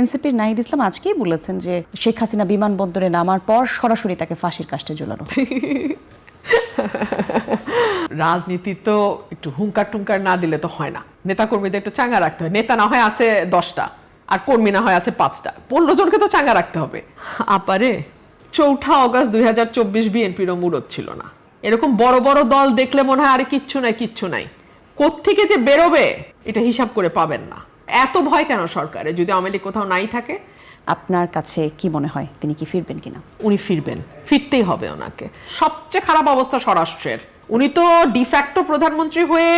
এনসিপির নাহিদ ইসলাম আজকেই বলেছেন যে শেখ হাসিনা বিমানবন্দরে নামার পর সরাসরি তাকে ফাঁসির কাস্টে ঝোলানো। রাজনীতি তো একটু হুঙ্কার টুঙ্কার না দিলে তো হয় না। নেতাকর্মীদের একটু চাঙ্গা রাখতে হয়। নেতা না হয় আছে 10টা আর কর্মী না হয় আছে 5টা, 15 জনকে তো চাঙ্গা রাখতে হবে। আপারে 4 অগস্ট 2024 বিএনপিরও মুরত ছিল না। এরকম বড় বড় দল দেখলে মনে হয় আরে কিচ্ছু নাই কোত্থেকে যে বেরোবে এটা হিসাব করে পাবেন না। এত ভয় কেন সরকারে যদি আওয়ামী লীগ কোথাও নাই থাকে? আপনার কাছে কি মনে হয় তিনি কি ফিরবেন কিনা? উনি ফিরবেন, ফিরতেই হবে ওনাকে। সবচেয়ে খারাপ অবস্থা স্বরাষ্ট্রের। উনি তো ডিফ্যাক্টো প্রধানমন্ত্রী হয়ে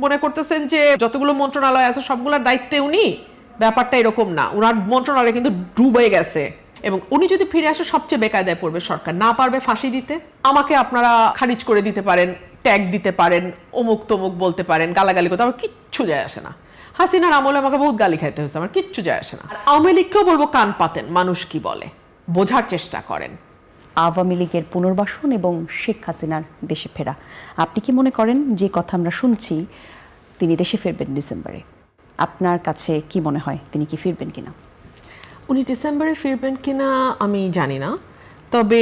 মনে করতেছেন যে যতগুলো মন্ত্রণালয় আছে সবগুলোর দায়িত্বে উনি। ব্যাপারটা এরকম না, উনার মন্ত্রণালয় কিন্তু ডুবে গেছে। এবং উনি যদি ফিরে আসে সবচেয়ে বেকায়দায় পড়বে সরকার। না পারবে ফাঁসি দিতে, আমাকে আপনারা খারিজ করে দিতে পারেন, ট্যাগ দিতে পারেন, অমুক তমুক বলতে পারেন, গালাগালি করতে, আমার কিচ্ছু যায় আসে না। হাসিনার আমলে আমাকে বহুত গালি খাইতে হয়েছে, আমার কিচ্ছু যায় আসে না। আওয়ামী লীগকেও বলবো কান পাতেন, মানুষ কি বলে বোঝার চেষ্টা করেন। আওয়ামী লীগের পুনর্বাসন এবং শেখ হাসিনার দেশে ফেরা, আপনি কি মনে করেন যে কথা আমরা শুনছি তিনি দেশে ফিরবেন ডিসেম্বরে? আপনার কাছে কি মনে হয় তিনি কি ফিরবেন কিনা? উনি ডিসেম্বরে ফিরবেন কিনা আমি জানি না, তবে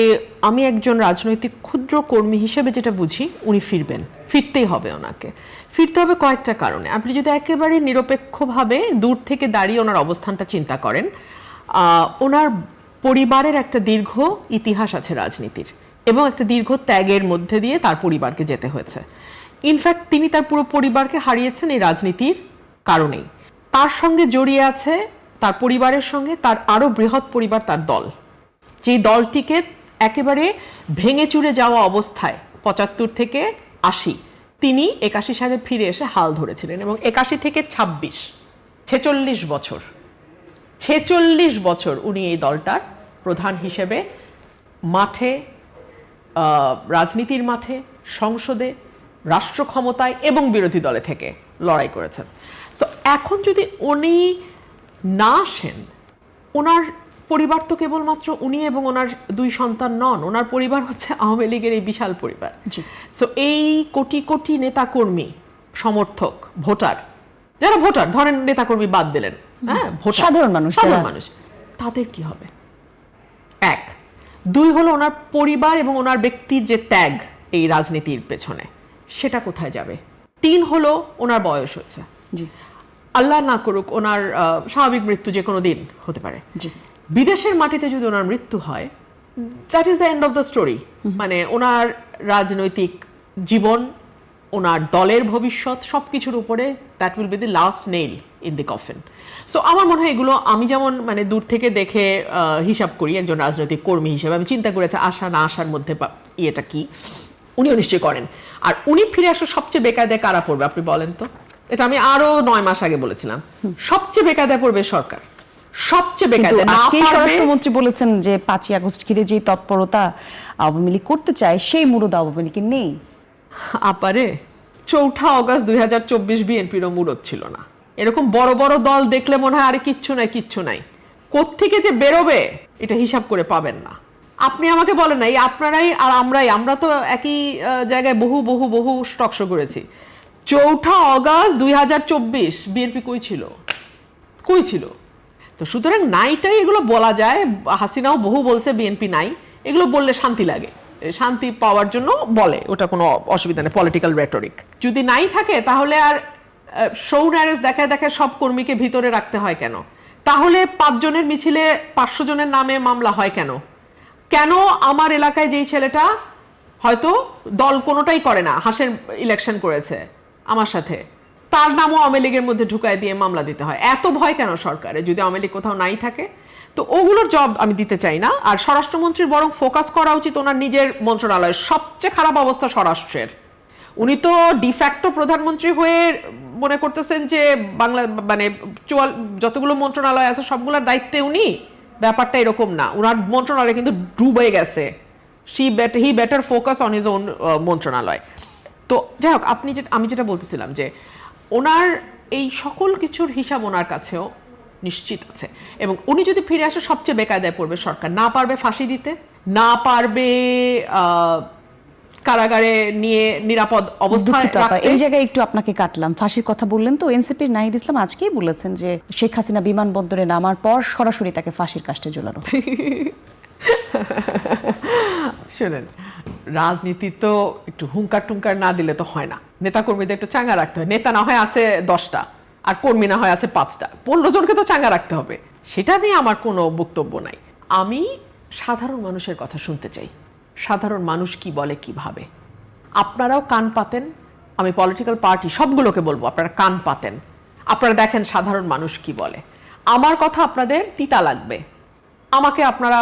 আমি একজন রাজনৈতিক ক্ষুদ্র কর্মী হিসেবে যেটা বুঝি উনি ফিরবেন, ফিরতেই হবে ওনাকে। ফিরতে হবে কয়েকটা কারণে। আপনি যদি একেবারে নিরপেক্ষভাবে দূর থেকে দাঁড়িয়ে ওনার অবস্থানটা চিন্তা করেন, ওনার পরিবারের একটা দীর্ঘ ইতিহাস আছে রাজনীতির এবং একটা দীর্ঘ ত্যাগের মধ্যে দিয়ে তার পরিবারকে যেতে হয়েছে। ইনফ্যাক্ট তিনি তার পুরো পরিবারকে হারিয়েছেন এই রাজনীতির কারণেই। তার সঙ্গে জড়িয়ে আছে তার পরিবারের সঙ্গে তার আরো বৃহৎ পরিবার, তার দল, যে দলটিকে একেবারে ভেঙে চুরে যাওয়া অবস্থায় 75 থেকে 80 তিনি 81 সালে ফিরে এসে হাল ধরেছিলেন এবং 81 থেকে 26 ছেচল্লিশ বছর উনি এই দলটার প্রধান হিসেবে মাঠে, রাজনীতির মাঠে, সংসদে, রাষ্ট্র ক্ষমতায় এবং বিরোধী দলে থেকে লড়াই করেছেন। সো এখন যদি উনি না আসেন, ওনার পরিবার তো কেবলমাত্র উনি এবং ওনার 2 সন্তান নন, ওনার পরিবার হচ্ছে আওয়ামী লীগের এই বিশাল পরিবার। সো এই কোটি কোটি নেতাকর্মী, সমর্থক, ভোটার, যারা ভোটার ধরেন নেতাকর্মী বাদ দিলেন, হ্যাঁ, সাধারণ মানুষ, তাদের কি হবে? 1, 2 হলো ওনার পরিবার এবং ওনার ব্যক্তির যে ত্যাগ এই রাজনীতির পেছনে, সেটা কোথায় যাবে? 3 হলো ওনার বয়স হচ্ছে, আল্লাহ না করুক ওনার স্বাভাবিক মৃত্যু যে কোনো দিন হতে পারে। বিদেশের মাটিতে যদি ওনার মৃত্যু হয়, that is the end of the story. মানে ওনার রাজনৈতিক জীবন, ওনার দলের ভবিষ্যৎ সবকিছুর উপরে that will be the last nail in the coffin. So আমার মনে হয় এগুলো আমি যেমন মানে দূর থেকে দেখে হিসাব করি একজন রাজনৈতিক কর্মী হিসেবে, আমি চিন্তা করেছি আসা না আসার মধ্যে ইয়েটা কি, উনিও নিশ্চয়ই করেন। আর উনি ফিরে আসা সবচেয়ে বেকায়দায় কারা পড়বে আপনি বলেন তো? এটা আমি আরো 9 মাস আগে বলেছিলাম, সবচেয়ে বেকায়দায় পড়বে সরকার, সবচেয়ে বেকায়দায়। আজকেই স্বরাষ্ট্রমন্ত্রী বলেছেন যে 5ই আগস্ট ঘিরে যে তৎপরতা আওয়ামী লীগ করতে চায় সেই মুরদ আওয়ামী লীগের নেই। আপারে 4 অগস্ট 2024 বিএনপিরও মুরত ছিল না। এরকম বড় বড় দল দেখলে মনে হয় আরে কিচ্ছু নাই কোত্থেকে যে বেরোবে এটা হিসাব করে পাবেন না। আপনি আমাকে বলেন না, এই আপনারাই আর আমরা তো একই জায়গায় বহু স্টক শো করেছি। 4 অগস্ট 2024 বিএনপি কই ছিল? তো সুতরাং নাইটাই এগুলো বলা যায়। হাসিনাও বহু বলছে বিএনপি নাই, এগুলো বললে শান্তি লাগে, শান্তি পাওয়ার জন্য বলে, ওটা কোনো অসুবিধা নেই, পলিটিক্যাল রেটরিক। যদি নাই থাকে তাহলে আর শো ন্যারেজ দেখায় সব কর্মীকে ভিতরে রাখতে হয় কেন? তাহলে 5 জনের মিছিলে 500 জনের নামে মামলা হয় কেন? আমার এলাকায় যেই ছেলেটা হয়তো দল কোনোটাই করে না, হাসের ইলেকশন করেছে আমার সাথে, তার নামও আওয়ামী লীগের মধ্যে ঢুকায় দিয়ে মামলা দিতে হয়? এত ভয় কেন সরকারে যদি আওয়ামী লীগ কোথাও নাই থাকে? তো ওগুলোর জব আমি দিতে চাই না। আর স্বরাষ্ট্রমন্ত্রীর বরং ফোকাস করা উচিত ওনার নিজের মন্ত্রণালয়ের। সবচেয়ে খারাপ অবস্থা স্বরাষ্ট্রের। উনি তো ডিফ্যাক্টো প্রধানমন্ত্রী হয়ে মনে করতেছেন যে বাংলা মানে যতগুলো মন্ত্রণালয় আছে সবগুলোর দায়িত্বে উনি। ব্যাপারটা এরকম না, ওনার মন্ত্রণালয় কিন্তু ডুবে গেছে। He better focus on his own মন্ত্রণালয়। তো যাই হোক, আমি যেটা বলতেছিলাম যে ওনার এই সকল কিছুর হিসাব ওনার কাছেও নিশ্চিত আছে এবং উনি যদি ফিরে আসে সবচেয়ে বেকায়দায় পড়বে সরকার। না পারবে ফাঁসি দিতে, না পারবে কারাগারে নিয়ে নিরাপদ অবস্থায় দুঃখিত আপা, রাখতে। এই জায়গায় একটু আপনাকে কাটলাম। ফাঁসির কথা বললেন তো, এনসিপির নাহিদ ইসলাম আজকেই বলেছেন যে শেখ হাসিনা বিমানবন্দরে নামার পর সরাসরি তাকে ফাঁসির কাস্টে ঝোলানো। শুনেন, রাজনীতি তো একটু হুঙ্কার টুঙ্কার না দিলে তো হয় না। নেতা কর্মীদের একটু চাঙ্গা রাখতে হয়। নেতা না হয় আছে 10টা, আর কর্মী না হয় আছে 5টা, 15 জনকে তো চাঙ্গা রাখতে হবে। সেটা নিয়ে আমার কোনো বক্তব্য নাই। আমি সাধারণ মানুষের কথা শুনতে চাই, সাধারণ মানুষ কি বলে কিভাবে। আপনারাও কান পাতেন, আমি পলিটিক্যাল পার্টি সবগুলোকে বলবো আপনারা কান পাতেন, আপনারা দেখেন সাধারণ মানুষ কি বলে। আমার কথা আপনাদের তিতা লাগবে, আমাকে আপনারা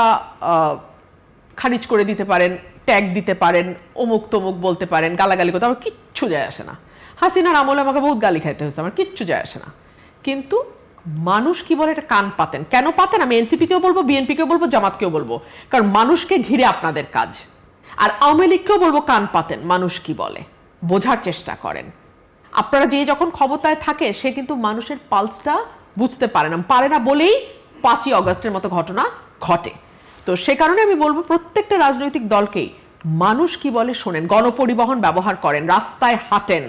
খারিজ করে দিতে পারেন, ট্যাগ দিতে পারেন, অমুক তমুক বলতে পারেন, গালাগালি করতে, আমার কিচ্ছু যায় আসে না। হাসিনার আমলে আমাকে বহুত গালি খাইতে হয়েছে, আমার কিচ্ছু যায় আসে না। কিন্তু মানুষ কি বলে এটা কান পাতেন। কেন পাতেন? আমি এনসিপিকেও বলবো, বিএনপিকেও বলবো, জামাতকেও বলবো, কারণ মানুষকে ঘিরে আপনাদের কাজ। আর আওয়ামী লীগকেও বলবো কান পাতেন, মানুষ কি বলে বোঝার চেষ্টা করেন। আপনারা যে যখন ক্ষমতায় থাকে সে কিন্তু মানুষের পালসটা বুঝতে পারে না বলেই 5ই অগস্টের মতো ঘটনা ঘটে। তো সে কারণে আমি বলবো প্রত্যেকটা রাজনৈতিক দলকেই মানুষ কি বলে শোনেন, গণপরিবহন ব্যবহার করেন, রাস্তায় হাঁটেন,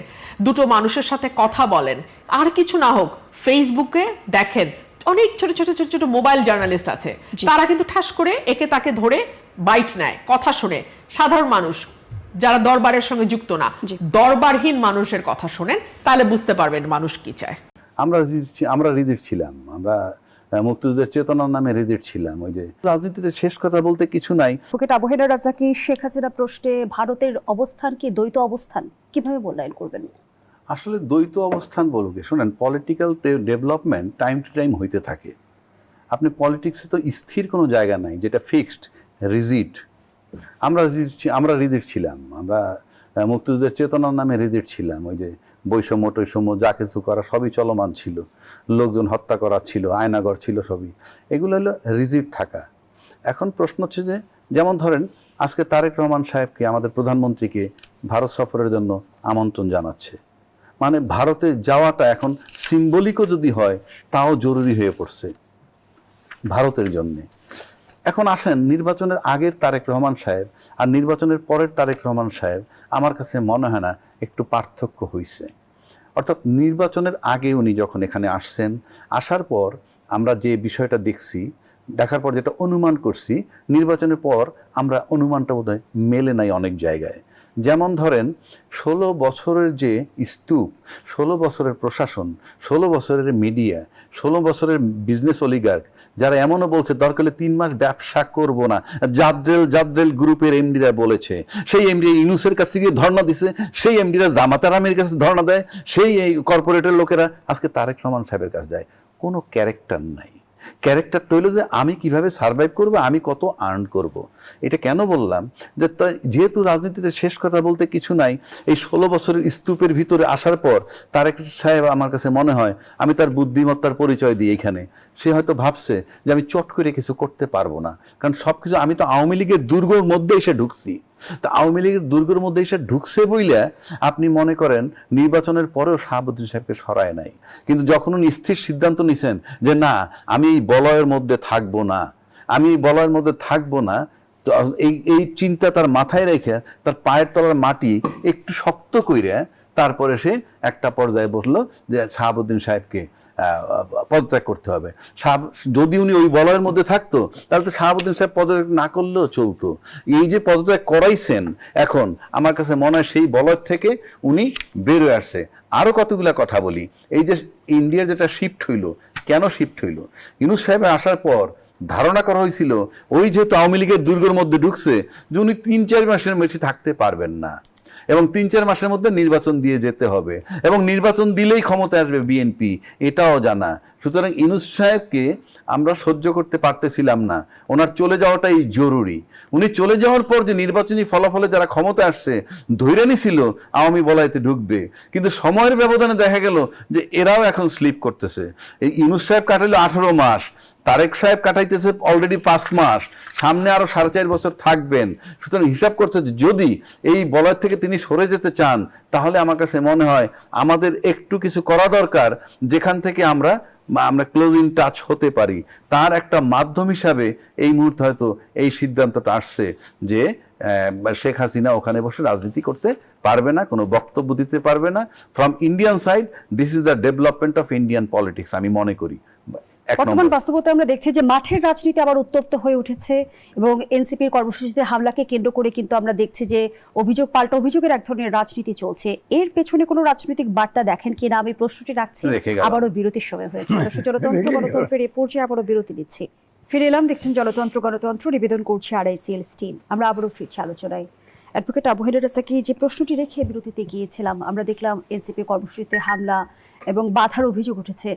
দুটো মানুষের সাথে কথা বলেন, আর কিছু না হোক ফেসবুকে দেখেন অনেক ছোট ছোট ছোট ছোট মোবাইল জার্নালিস্ট আছে, তারা কিন্তু ঠাস করে একে তাকে ধরে বাইট নেয়, কথা শুনে। সাধারণ মানুষ যারা দরবারের সঙ্গে যুক্ত না, দরবারহীন মানুষের কথা শোনেন, তাহলে বুঝতে পারবেন মানুষ কি চায়। আমরা রিজিট ছিলাম, আমরা মুক্তিযুদ্ধের চেতনার নামে রিজিট ছিলাম। ওই যে রাজনীতিতে শেষ কথা বলতে কিছু নাই। অ্যাডভোকেট আবু হেনা রাজাকি, শেখ হাসিনা প্রশ্নে ভারতের অবস্থান কি দ্বৈত অবস্থান, কিভাবে মূল্যায়ন করবেন? আসলে দ্বৈত অবস্থান বলুক, শোনেন, political development time to time হইতে থাকে। আপনি পলিটিক্সে তো স্থির কোনো জায়গা নাই যেটা ফিক্সড রিজিট। আমরা রিজিট ছিলাম, আমরা মুক্তিযুদ্ধের চেতনার নামে রিজিট ছিলাম। ওই যে বৈষম্য টৈষম্য যা কিছু করা সবই চলমান ছিল, লোকজন হত্যা করা ছিল, আয়নাগর ছিল, সবই এগুলো হলো রিজিট থাকা। এখন প্রশ্ন হচ্ছে যে, যেমন ধরেন আজকে তারেক রহমান সাহেবকে, আমাদের প্রধানমন্ত্রীকে ভারত সফরের জন্য আমন্ত্রণ জানাচ্ছে। মানে ভারতে যাওয়াটা এখন সিম্বলিকও যদি হয় তাও জরুরি হয়ে পড়ছে ভারতের জন্যে। এখন আসেন, নির্বাচনের আগের তারেক রহমান সাহেব আর নির্বাচনের পরের তারেক রহমান সাহেব আমার কাছে মনে হয় না একটু পার্থক্য হয়েছে। অর্থাৎ নির্বাচনের আগে উনি যখন এখানে আসছেন, আসার পর আমরা যে বিষয়টা দেখছি, দেখার পর যেটা অনুমান করছি, নির্বাচনের পর আমরা অনুমানটা বোধহয় মেলে নাই অনেক জায়গায়। যেমন ধরেন 16 বছরের যে স্তূপ, 16 বছরের প্রশাসন, 16 বছরের মিডিয়া, 16 বছরের বিজনেস অলিগার্ক, যারা এমনও বলছে দরকার হলে 3 মাস ব্যবসা করব না, জাদ্রেল গ্রুপের এমডিরা বলেছে, সেই এমডি ইউনুসের কাছে গিয়ে ধর্ণা দিছে, সেই এমডিরা জামাতার আমির কাছে ধর্ণা দেয়, সেই কর্পোরেটের লোকেরা আজকে তারেক রহমান সাহেবের কাছে দেয়। কোনো ক্যারেক্টার নাই। ক্যারেক্টারটা হইলো যে আমি কিভাবে সার্ভাইভ করব, আমি কত আর্ন করব। এটা কেন বললাম যে, যেহেতু রাজনীতিতে শেষ কথা বলতে কিছু নাই, এই 16 বছরের স্তূপের ভিতরে আসার পর তারেক সাহেব আমার কাছে মনে হয়, আমি তার বুদ্ধিমত্তার পরিচয় দিই এখানে, সে হয়তো ভাবছে যে আমি চট করে কিছু করতে পারবো না, কারণ সবকিছু আমি তো আওয়ামী লীগের দুর্গর মধ্যে এসে ঢুকছি। তা আওয়ামী লীগের দুর্গের মধ্যে এসে ঢুকছে বইলা আপনি মনে করেন নির্বাচনের পরেও শাহাবুদ্দিন সাহেবকে সরায় নাই। কিন্তু যখন উনি স্থির সিদ্ধান্ত নিছেন যে না, আমি এই বলয়ের মধ্যে থাকবো না, আমি এই বলয়ের মধ্যে থাকবো না, তো এই চিন্তা তার মাথায় রেখে তার পায়ের তলার মাটি একটু শক্ত কইরা তারপরে সে একটা পর্যায়ে বসলো যে শাহাবুদ্দিন সাহেবকে পদত্যাগ করতে হবে। যদি উনি ওই বলয়ের মধ্যে থাকতো তাহলে তো শাহাবুদ্দিন সাহেব পদত্যাগ না করলেও চলতো। এই যে পদত্যাগ করাইছেন, এখন আমার কাছে মনে হয় সেই বলয় থেকে উনি বের হয়ে আসছে। আরো কতগুলা কথা বলি। এই যে ইন্ডিয়ার যেটা শিফট হইলো, কেন শিফট হইলো? ইউনূস সাহেব আসার পর ধারণা করা হয়েছিল ওই যেহেতু আওয়ামী লীগের দুর্গের মধ্যে ঢুকছে, যে উনি 3-4 মাসের বেশি থাকতে পারবেন না, এবং 3-4 মাসের মধ্যে নির্বাচন দিয়ে যেতে হবে, এবং নির্বাচন দিলেই ক্ষমতায় আসবে বিএনপি, এটাও জানা। সুতরাং ইউনূস সাহেবকে আমরা সহ্য করতে পারতেছিলাম না, ওনার চলে যাওয়াটাই জরুরি। উনি চলে যাওয়ার পর যে নির্বাচনী ফলাফলে যারা ক্ষমতা আসছে ধৈর্য নিছিল আওয়ামী বলয়তে ঢুকবে, কিন্তু সময়ের ব্যবধানে দেখা গেল যে এরাও এখন স্লিপ করতেছে। এই ইউনূস সাহেব কাটাইলো 18 মাস, তারেক সাহেব কাটাইতেছে অলরেডি 5 মাস, সামনে আরো 4.5 বছর থাকবেন। সুতরাং হিসাব করছে যে যদি এই বলয় থেকে তিনি সরে যেতে চান, তাহলে আমার কাছে মনে হয় আমাদের একটু কিছু করা দরকার, যেখান থেকে আমরা ক্লোজিং টাচ হতে পারি। তার একটা মাধ্যম হিসাবে এই মুহূর্তে হয়তো এই সিদ্ধান্তটা আসছে যে শেখ হাসিনা ওখানে বসে রাজনীতি করতে পারবে না, কোনো বক্তব্য দিতে পারবে না। From Indian side this is the development of Indian politics আমি মনে করি। বর্তমান বাস্তবতা আমরা দেখছি যে মাঠের রাজনীতি আবার উত্তপ্ত হয়ে উঠেছে এবং এনসিপির কর্মসূচিতে হামলাকে কেন্দ্র করে কিন্তু আমরা দেখছি যে অভিযোগ পাল্টা অভিযোগের এক ধরনের রাজনীতি চলছে। এর পেছনে কোনো রাজনৈতিক বার্তা দেখেন কিনা আমি প্রশ্নটি রাখছি। আবারও বিরতির সময় হয়েছে, জনতন্ত্র গণতন্ত্রের এই পর্যায়ে আবারও বিরতি নিচ্ছি। ফিরে এলাম, দেখছেন জনতন্ত্র গণতন্ত্র, নিবেদন করছি RICL স্টিল। আমরা আবারও ফিরছি আলোচনায়। অ্যাডভোকেট আবু হায়দার রাজাকে যে প্রশ্নটি রেখে বিরতিতে গিয়েছিলাম, আমরা দেখলাম এনসিপি কর্মসূচিতে হামলা এবং বাধার অভিযোগ উঠেছে।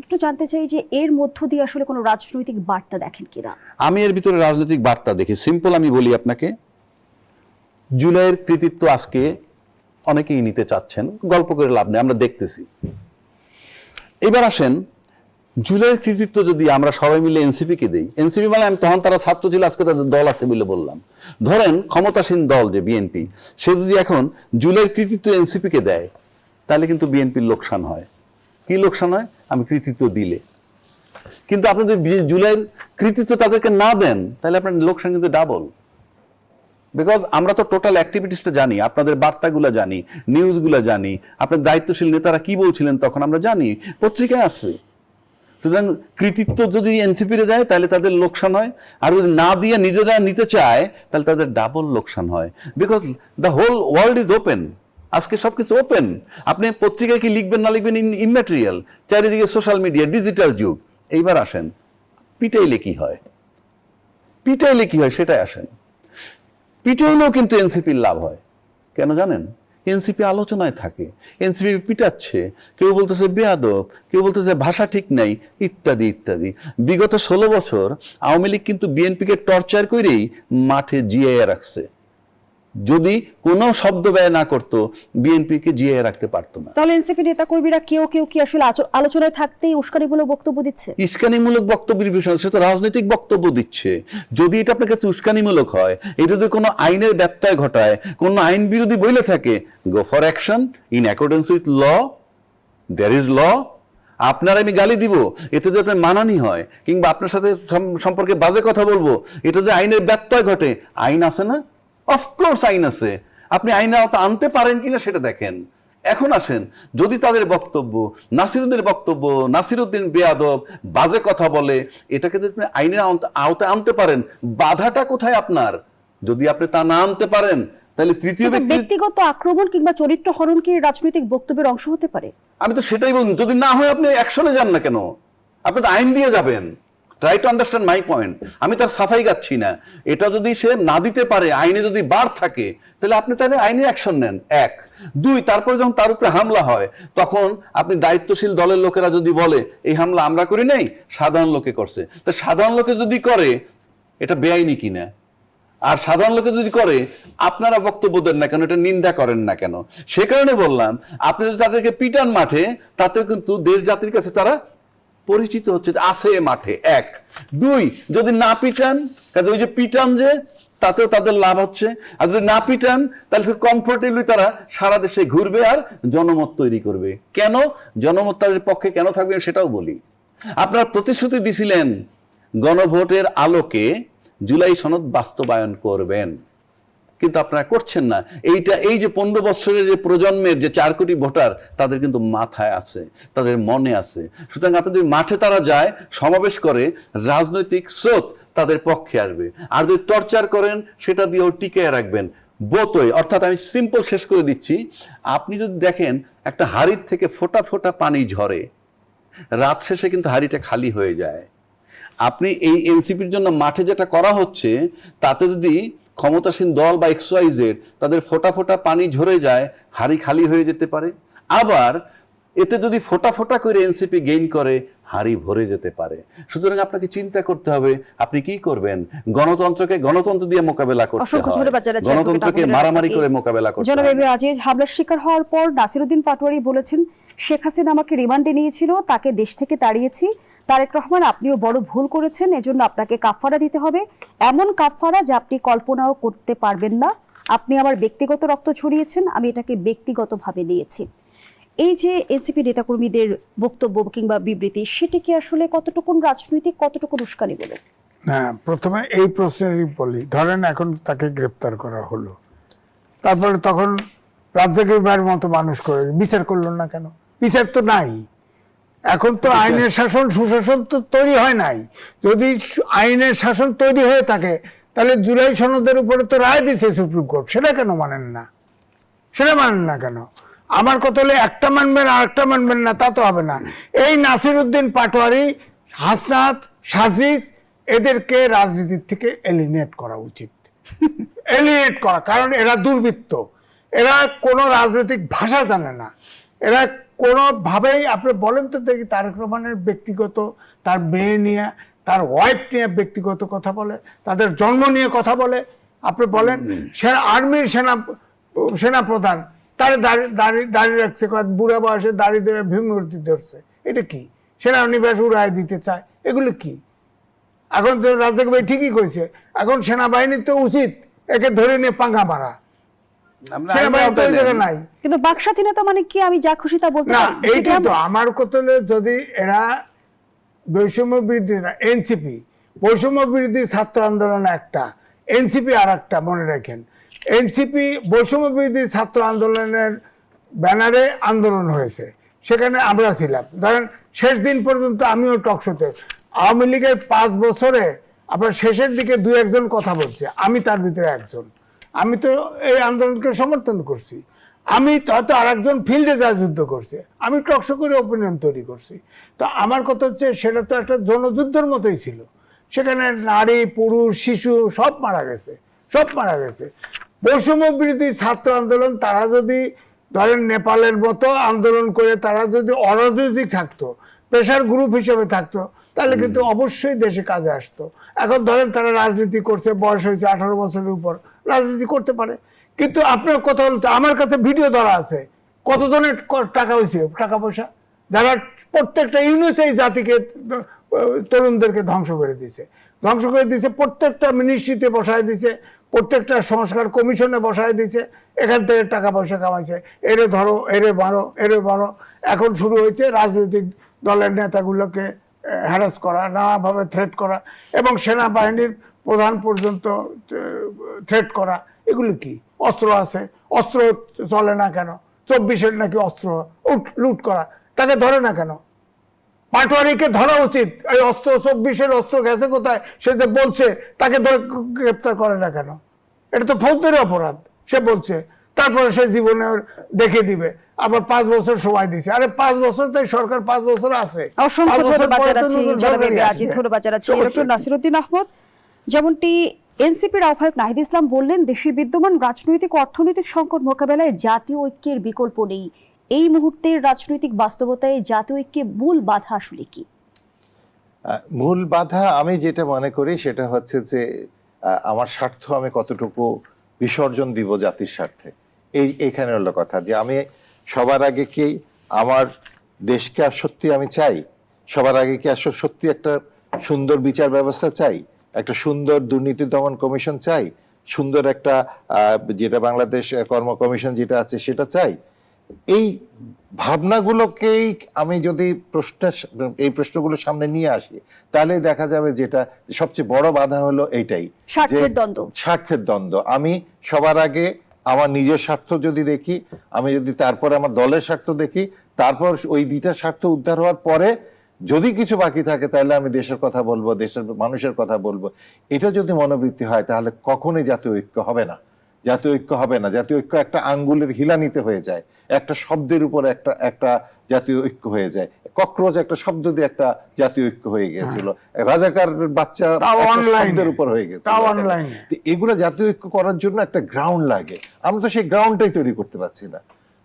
একটু জানতে চাই যে এর মধ্য দিয়ে আসলে কোনো রাজনৈতিক বার্তা দেখেন কিনা? আমি এর ভিতরে রাজনৈতিক বার্তা দেখি। সিম্পল আমি বলি আপনাকে, জুলাইয়ের কৃতিত্ব আজকে অনেকেই নিতে চাচ্ছেন, গল্প করে লাভ নেই, আমরা দেখতেছি। এবার আসেন, জুলাইয়ের কৃতিত্ব যদি আমরা সবাই মিলে এনসিপিকে দেই, এনসিপি মানে আমি তখন তারা ছাত্র ছিল, আজকে তাদের দল আছে বলে বললাম। ধরেন ক্ষমতাসীন দল যে বিএনপি, সে যদি এখন জুলাইয়ের কৃতিত্ব এনসিপিকে দেয়, তাহলে কিন্তু বিএনপির লোকসান হয়। কি লোকসান হয়? আমি কৃতিত্ব দিলে। কিন্তু আপনি যদি জুলাইয়ের কৃতিত্ব তাদেরকে না দেন, তাহলে আপনার লোকসান কিন্তু ডাবল। বিকজ আমরা তো টোটাল অ্যাক্টিভিটিসটা জানি, আপনাদের বার্তাগুলো জানি, নিউজগুলো জানি, আপনার দায়িত্বশীল নেতারা কি বলছিলেন তখন আমরা জানি, পত্রিকায় আসছে। সুতরাং কৃতিত্ব যদি এনসিপিরে দেয় তাহলে তাদের লোকসান হয়, আর যদি না দিয়ে নিজেরা নিতে চায় তাহলে তাদের ডাবল লোকসান হয়। Because the whole world is open, আজকে সবকিছু ওপেন। আপনি পত্রিকায় কি লিখবেন না লিখবেন ইনম্যাটেরিয়াল, চারিদিকে সোশ্যাল মিডিয়া, ডিজিটাল যুগ। এইবার আসেন, পিটাইলে কি হয়? পিটাইলে কি হয় সেটাই আসেন। পিটাইলেও কিন্তু এনসিপির লাভ হয়। কেন জানেন? এনসিপি আলোচনায় থাকে, এনসিপি পিটাচ্ছে, কেউ বলতেছে বেয়াদব, কেউ বলতেছে ভাষা ঠিক নাই, ইত্যাদি ইত্যাদি। বিগত 16 বছর আওয়ামী লীগ কিন্তু বিএনপিকে টর্চার করেই মাঠে জিয়াইয়া রাখছে। যদি কোনো শব্দ ব্যয় না করতো, বিএনপিকে জিয়াইয়া রাখতে পারতো না। তাহলে এনসিপি নেতা কর্মীরা কেউ কেউ কি আসলে আলোচনায় থাকতেই উস্কানিমূলক বক্তব্য দিচ্ছে? উস্কানিমূলক বক্তব্যের বিষয়, সে তো রাজনৈতিক বক্তব্য দিচ্ছে। যদি এটা আপনার কাছে উস্কানিমূলক হয়, এটা যদি কোনো আইনের ব্যত্যয় ঘটায়, কোনো আইন বিরোধী বইলে থাকে, go for action in accordance with law, there is law. আপনার আমি গালি দিব, এতে যদি আপনার মানানি হয়, কিংবা আপনার সাথে সম্পর্কে বাজে কথা বলবো, এটা যে আইনের ব্যত্যয় ঘটে, আইন আছে না? অফকোর্স আইন আছে। আপনি আইন আনতে পারেন কিনা সেটা দেখেন। এখন আসেন, যদি তাদের বক্তব্য, নাসিরুদ্দিনের বক্তব্য, নাসিরুদ্দিন বেয়াদব, বাজে কথা বলে, এটাকে যদি আপনি আইনের আওতায় আনতে পারেন, বাধাটা কোথায় আপনার? যদি আপনি তা না আনতে পারেন, তাহলে তৃতীয় ব্যক্তিগত আক্রমণ কিংবা চরিত্র হরণ কি রাজনৈতিক বক্তব্যের অংশ হতে পারে? আমি তো সেটাই বলুন, যদি না হয় আপনি অ্যাকশনে যান না কেন? আপনি তো আইন দিয়ে যাবেন। Try to understand my point. আমি তার সাফাই গাচ্ছি না। এটা যদি সে না দিতে পারে, আইনে যদি বার থাকে, তাহলে আপনি তাহলে আইনের অ্যাকশন নেন। 1, 2, তারপরে যখন তার উপরে হামলা হয়, তখন আপনি দায়িত্বশীল দলের লোকেরা যদি বলে এই হামলা আমরা করি নাই, সাধারণ লোকে করছে, তো সাধারণ লোকে যদি করে, এটা বেআইনি কিনা? আর সাধারণ লোকে যদি করে, আপনারা বক্তব্য দেন না কেন, এটা নিন্দা করেন না কেন? সে কারণে বললাম, আপনি যদি তাদেরকে পিটান মাঠে, তাতেও কিন্তু দেশ জাতির কাছে তারা পরিচিত হচ্ছে, আছে মাঠে। 1, 2, যদি না পিটান, কাজে ওই যে পিটান যে, তাতেও তাদের লাভ হচ্ছে। আর যদি না পিটান, তাহলে কমফোর্টেবলি তারা সারা দেশে ঘুরবে আর জনমত তৈরি করবে। কেন জনমত তাদের পক্ষে কেন থাকবে সেটাও বলি। আপনারা প্রতিশ্রুতি দিছিলেন গণভোটের আলোকে জুলাই সনদ বাস্তবায়ন করবেন, কিন্তু আপনারা করছেন না। এই যে 15 বছরের যে প্রজন্মের যে 4 কোটি ভোটার, তাদের কিন্তু মাথায় আছে, তাদের মনে আছে। সুতরাং আপনাদের মাঠে তারা যায়, সমাবেশ করে, রাজনৈতিক স্রোত তাদের পক্ষে আসবে। আর যদি টর্চার করেন, সেটা দিয়েও টিকে রাখবেন বোতই। অর্থাৎ আমি সিম্পল শেষ করে দিচ্ছি, আপনি যদি দেখেন একটা হাড়ির থেকে ফোঁটা ফোঁটা পানি ঝরে, রাত শেষে কিন্তু হাড়িটা খালি হয়ে যায়। আপনি এই এনসিপির জন্য মাঠে যেটা করা হচ্ছে, তাতে যদি ক্ষমতাসীন দল বা XYZ তাদের ফোঁটা ফোঁটা পানি ঝরে যায়, হাড়ি খালি হয়ে যেতে পারে। আবার এতে যদি ফোঁটা ফোঁটা করে এনসিপি গেইন করে, হাড়ি ভরে যেতে পারে। সুতরাং আপনাকে চিন্তা করতে হবে আপনি কি করবেন। গণতন্ত্রকে গণতন্ত্র দিয়ে মোকাবেলা করতে হয়, গণতন্ত্রকে মারামারি করে মোকাবেলা করতে হয়। জনাব আজিজ, হামলার শিকার হওয়ার পর নাসিরুদ্দিন পাটোয়ারি বলেছেন, শেখ হাসিনা আমাকে রিমান্ডে নিয়েছিল, তাকে দেশ থেকে তাড়িয়েছি। তারেক রহমান, আপনিও বড় ভুল করেছেন, এজন্য আপনাকে কাফফারা দিতে হবে, এমন কাফফারা যা আপনি কল্পনাও করতে পারবেন না। আপনি আমার ব্যক্তিগত রক্ত ছড়িয়েছেন, আমি এটাকে ব্যক্তিগতভাবে নিয়েছি। এই যে এনসিপি নেতাকর্মীদের বক্তব্য কিংবা বিবৃতি, সেটি কি আসলে কতটুকু রাজনৈতিক, কতটুকু উস্কানি বলে? না, প্রথমে এই প্রশ্নেরই বলি, ধরেন এখন তাকে গ্রেপ্তার করা হলো, তারপরে তখন রাজ্জাকের ভাইয়ের মতো মানুষ করে বিচার করলো না কেন? বিচার তো নাই, এখন তো আইনের শাসন সুশাসন তো তৈরি হয় নাই। যদি আইনের শাসন তৈরি হয়ে থাকে তাহলে জুলাই সনদের উপরে তো রায় দিচ্ছে সুপ্রিম কোর্ট, সেটা কেন মানেন না? সেটা মানেন না কেন? আমার কথা হলে একটা মানবেন আর একটা মানবেন না, তা তো হবে না। এই নাসিরউদ্দিন পাটোয়ারি, হাসনাত, সাজিদ, এদেরকে রাজনীতির থেকে এলিমিনেট করা উচিত। এলিমিনেট করা, কারণ এরা দুর্বৃত্ত, এরা কোনো রাজনৈতিক ভাষা জানে না, এরা কোনোভাবেই, আপনি বলেন তো দেখি, তারেক রহমানের ব্যক্তিগত, তার মেয়ে নিয়ে, তার ওয়াইফ নিয়ে ব্যক্তিগত কথা বলে, তাদের জন্ম নিয়ে কথা বলে। আপনি বলেন আর্মির সেনা প্রধান, তার দাড়ি রাখছে, বুড়া বয়সে দাড়ি ধরে ভীমমূর্তি ধরছে, এটা কি? সেনানিবাস উড়ায় দিতে চায়, এগুলো কি? এখন তো রাজ্জাক ভাই ঠিকই কইছে, এখন সেনাবাহিনীর তো উচিত একে ধরে নিয়ে পাঙ্গা মারা। সেনাবাহিনী তো ওই জায়গায় নাই। কিন্তু বাক স্বাধীনতা মানে কি আমি যা খুশি তা বলতে না, পারি? এইটাই তো আমার কথা হলো, যদি এরা বৈষম্য বিরোধী, এনসিপি বৈষম্য বিরোধী ছাত্র আন্দোলন একটা, এনসিপি আর একটা, মনে রাখেন, এনসিপি বৈষম্য বিরোধী ছাত্র আন্দোলনের ব্যানারে আন্দোলন হয়েছে, সেখানে আমরা ছিলাম। ধরেন শেষ দিন পর্যন্ত আমিও টকশোতে, আওয়ামী লীগের 5 বছরে আপনার শেষের দিকে 2-1 কথা বলছে, আমি তার ভিতরে একজন। আমি তো এই আন্দোলনকে সমর্থন করছি। আমি হয়তো আর একজন ফিল্ডে যা যুদ্ধ করছে, আমি টকশো করে ওপিনিয়ন তৈরি করছি। তো আমার কথা হচ্ছে, সেটা তো একটা জনযুদ্ধের মতোই ছিল, সেখানে নারী পুরুষ শিশু সব মারা গেছে, সব মারা গেছে। বৈষম্য বিরোধী ছাত্র আন্দোলন, তারা যদি ধরেন নেপালের মতো আন্দোলন করে তারা যদি অরাজনৈতিক থাকতো, প্রেশার গ্রুপ হিসেবে থাকতো, তাহলে কিন্তু অবশ্যই দেশে কাজে আসতো। এখন ধরেন তারা রাজনীতি করছে, বয়স হয়েছে 18 বছরের উপর, রাজনীতি করতে পারে। কিন্তু আপনার কথা বলতে, আমার কাছে ভিডিও ধরা আছে কতজনের টাকা হয়েছে, টাকা পয়সা, যারা প্রত্যেকটা ইউনিস এই জাতিকে, তরুণদেরকে ধ্বংস করে দিয়েছে, ধ্বংস করে দিয়েছে, প্রত্যেকটা মিনিস্ট্রিতে বসায় দিয়েছে, প্রত্যেকটা সংস্কার কমিশনে বসায় দিয়েছে, এখান থেকে টাকা পয়সা কামাইছে। এরে ধরো, এরে মারো, এরে মারো। এখন শুরু হয়েছে রাজনৈতিক দলের নেতাগুলোকে হ্যারাস করা, নানাভাবে থ্রেট করা, এবং সেনাবাহিনীর প্রধান পর্যন্ত থ্রেট করা। এগুলো কি? অস্ত্র আছে, অস্ত্র চলে না কেন? 24-এর নাকি অস্ত্র লুট করা, তাকে ধরে না কেন? পাটোয়ারিকে ধরা উচিত। এই অস্ত্র 24-এর অস্ত্র গেছে কোথায় সে যে বলছে, তাকে ধরে গ্রেপ্তার করে না কেন? এটা তো ফৌজদারি অপরাধ, সে বলছে, তারপরে সে জীবনে দেখে দিবে, আবার 5 বছর সময় দিছে। আরে 5 বছর তাই সরকার 5 বছর আছে। অসংখ্য ধন্যবাদ জানাচ্ছি জনাব রাজীব, ধন্যবাদ জানাচ্ছি ডক্টর নাসিরউদ্দিন আহমদ। যেমনটি এনসিপির আহ্বায়ক নাহিদ ইসলাম বললেন, দেশের বিদ্যমান রাজনৈতিক ও অর্থনৈতিক সংকট মোকাবেলায় জাতীয় ঐক্যের বিকল্প নেই। এই মুহূর্তের রাজনৈতিক বাস্তবতায় জাতীয় ঐক্যে মূল বাধা আসলে কি? মূল বাধা আমি যেটা মনে করি সেটা হচ্ছে যে আমার স্বার্থ আমি কতটুকু বিসর্জন দিব জাতির স্বার্থে, এইখানে হলো কথা। যে আমি সবার আগে কি আমার দেশকে আর সত্যি আমি চাই, সবার আগে কি আসলে সত্যি একটা সুন্দর বিচার ব্যবস্থা চাই, একটা সুন্দর দুর্নীতি দমন কমিশন চাই, সুন্দর একটা যেটা বাংলাদেশ কর্ম কমিশন যেটা আছে সেটা চাই। এই ভাবনাগুলোকেই আমি যদি এই প্রশ্নগুলো সামনে নিয়ে আসি, তাহলে দেখা যাবে যেটা সবচেয়ে বড় বাধা হলো এইটাই, স্বার্থের দ্বন্দ্ব। আমি সবার আগে আমার নিজের স্বার্থ যদি দেখি, আমি যদি তারপরে আমার দলের স্বার্থ দেখি, তারপর ওই দুইটা স্বার্থ উদ্ধার হওয়ার পরে যদি কিছু বাকি থাকে তাহলে আমি দেশের কথা বলবো, দেশের মানুষের কথা বলবো। এটা যদি মনোবৃত্তি হয় তাহলে কখনোই জাতীয় ঐক্য হবে না। জাতীয় ঐক্য হবে না। জাতীয় ঐক্য একটা আঙ্গুলের হিলানিতে হয়ে যায়, একটা শব্দের উপর একটা জাতীয় ঐক্য হয়ে যায়। ককরোচ একটা শব্দ দিয়ে একটা জাতীয় ঐক্য হয়ে গেছিল, রাজাকার বাচ্চা শব্দের উপর হয়ে গেছে। এগুলো জাতীয় ঐক্য করার জন্য একটা গ্রাউন্ড লাগে। আমরা তো সেই গ্রাউন্ডটাই তৈরি করতে পারছি না।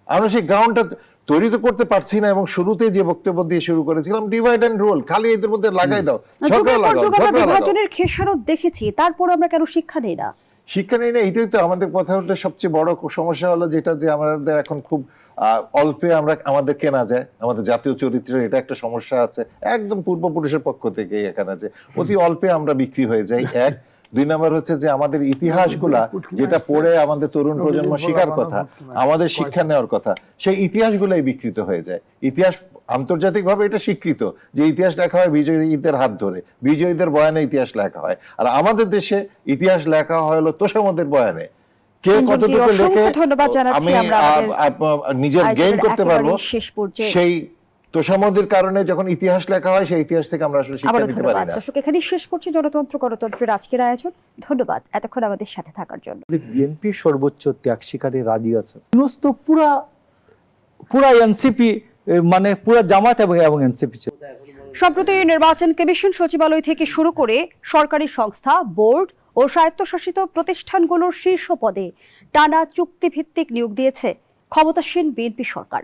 আমরা সেই গ্রাউন্ডটা তৈরি তো করতে পারছি না। এবং শুরুতে যে বক্তব্য দিয়ে শুরু করেছিলাম, ডিভাইড এন্ড রুল, খালি এদের মধ্যে লাগাই দাও, ঝগড়া লাগাও, বিভাজনের খেসারত দেখেছি, তারপর আমরা কেন শিক্ষা নেই না? শিক্ষা নেই না, এটাই তো আমাদের কথা হলো। সবচেয়ে বড় সমস্যা হলো যেটা, যে আমাদের এখন খুব অল্পে আমাদের কেনা যায়, আমাদের জাতীয় চরিত্রের এটা একটা সমস্যা আছে একদম পূর্বপুরুষের পক্ষ থেকে। এখানে যে অতি অল্পে আমরা বিক্রি হয়ে যাই, 1। 2 নম্বর হচ্ছে যে আমাদের ইতিহাসগুলা যেটা পড়ে আমাদের তরুণ প্রজন্ম শিখার কথা, আমাদের শিক্ষা নেওয়ার কথা, সেই ইতিহাসগুলাই বিকৃত হয়ে যায়। ইতিহাস আন্তর্জাতিকভাবে এটা স্বীকৃত যে ইতিহাস লেখা হয় বিজয়ীদের হাত ধরে, বিজয়ীদের বয়ানে ইতিহাস লেখা হয়। আর আমাদের দেশে ইতিহাস লেখা হয় হলো তোষামোদের বয়ানে। কে কতটুকু লেখে ধন্যবাদ জানাচ্ছি। আমি আমরা নিজের গেইন করতে পারবো শেষ পর্যায়ে সেই তোষামোদের কারণে যখন ইতিহাস লেখা হয় সেই ইতিহাস থেকে আমরা আসলে শিক্ষা নিতে পারি না। দর্শক, এখানেই শেষ করছি জনতন্ত্র গণতন্ত্রের আজকের আয়োজন। ধন্যবাদ এতক্ষণ আমাদের সাথে থাকার জন্য। বিএনপি সর্বোচ্চ ত্যাগ স্বীকারে রাজি আছে। তো পুরা এনসিপি মানে পুরা জামাত এবং এনসিপি ছিল। সম্প্রতি নির্বাচন কমিশন সচিবালয় থেকে শুরু করে সরকারি সংস্থা, বোর্ড ও স্বায়ত্তশাসিত প্রতিষ্ঠানগুলোর শীর্ষ পদে টানা চুক্তিভিত্তিক নিয়োগ দিয়েছে ক্ষমতাসীন বিএনপি সরকার।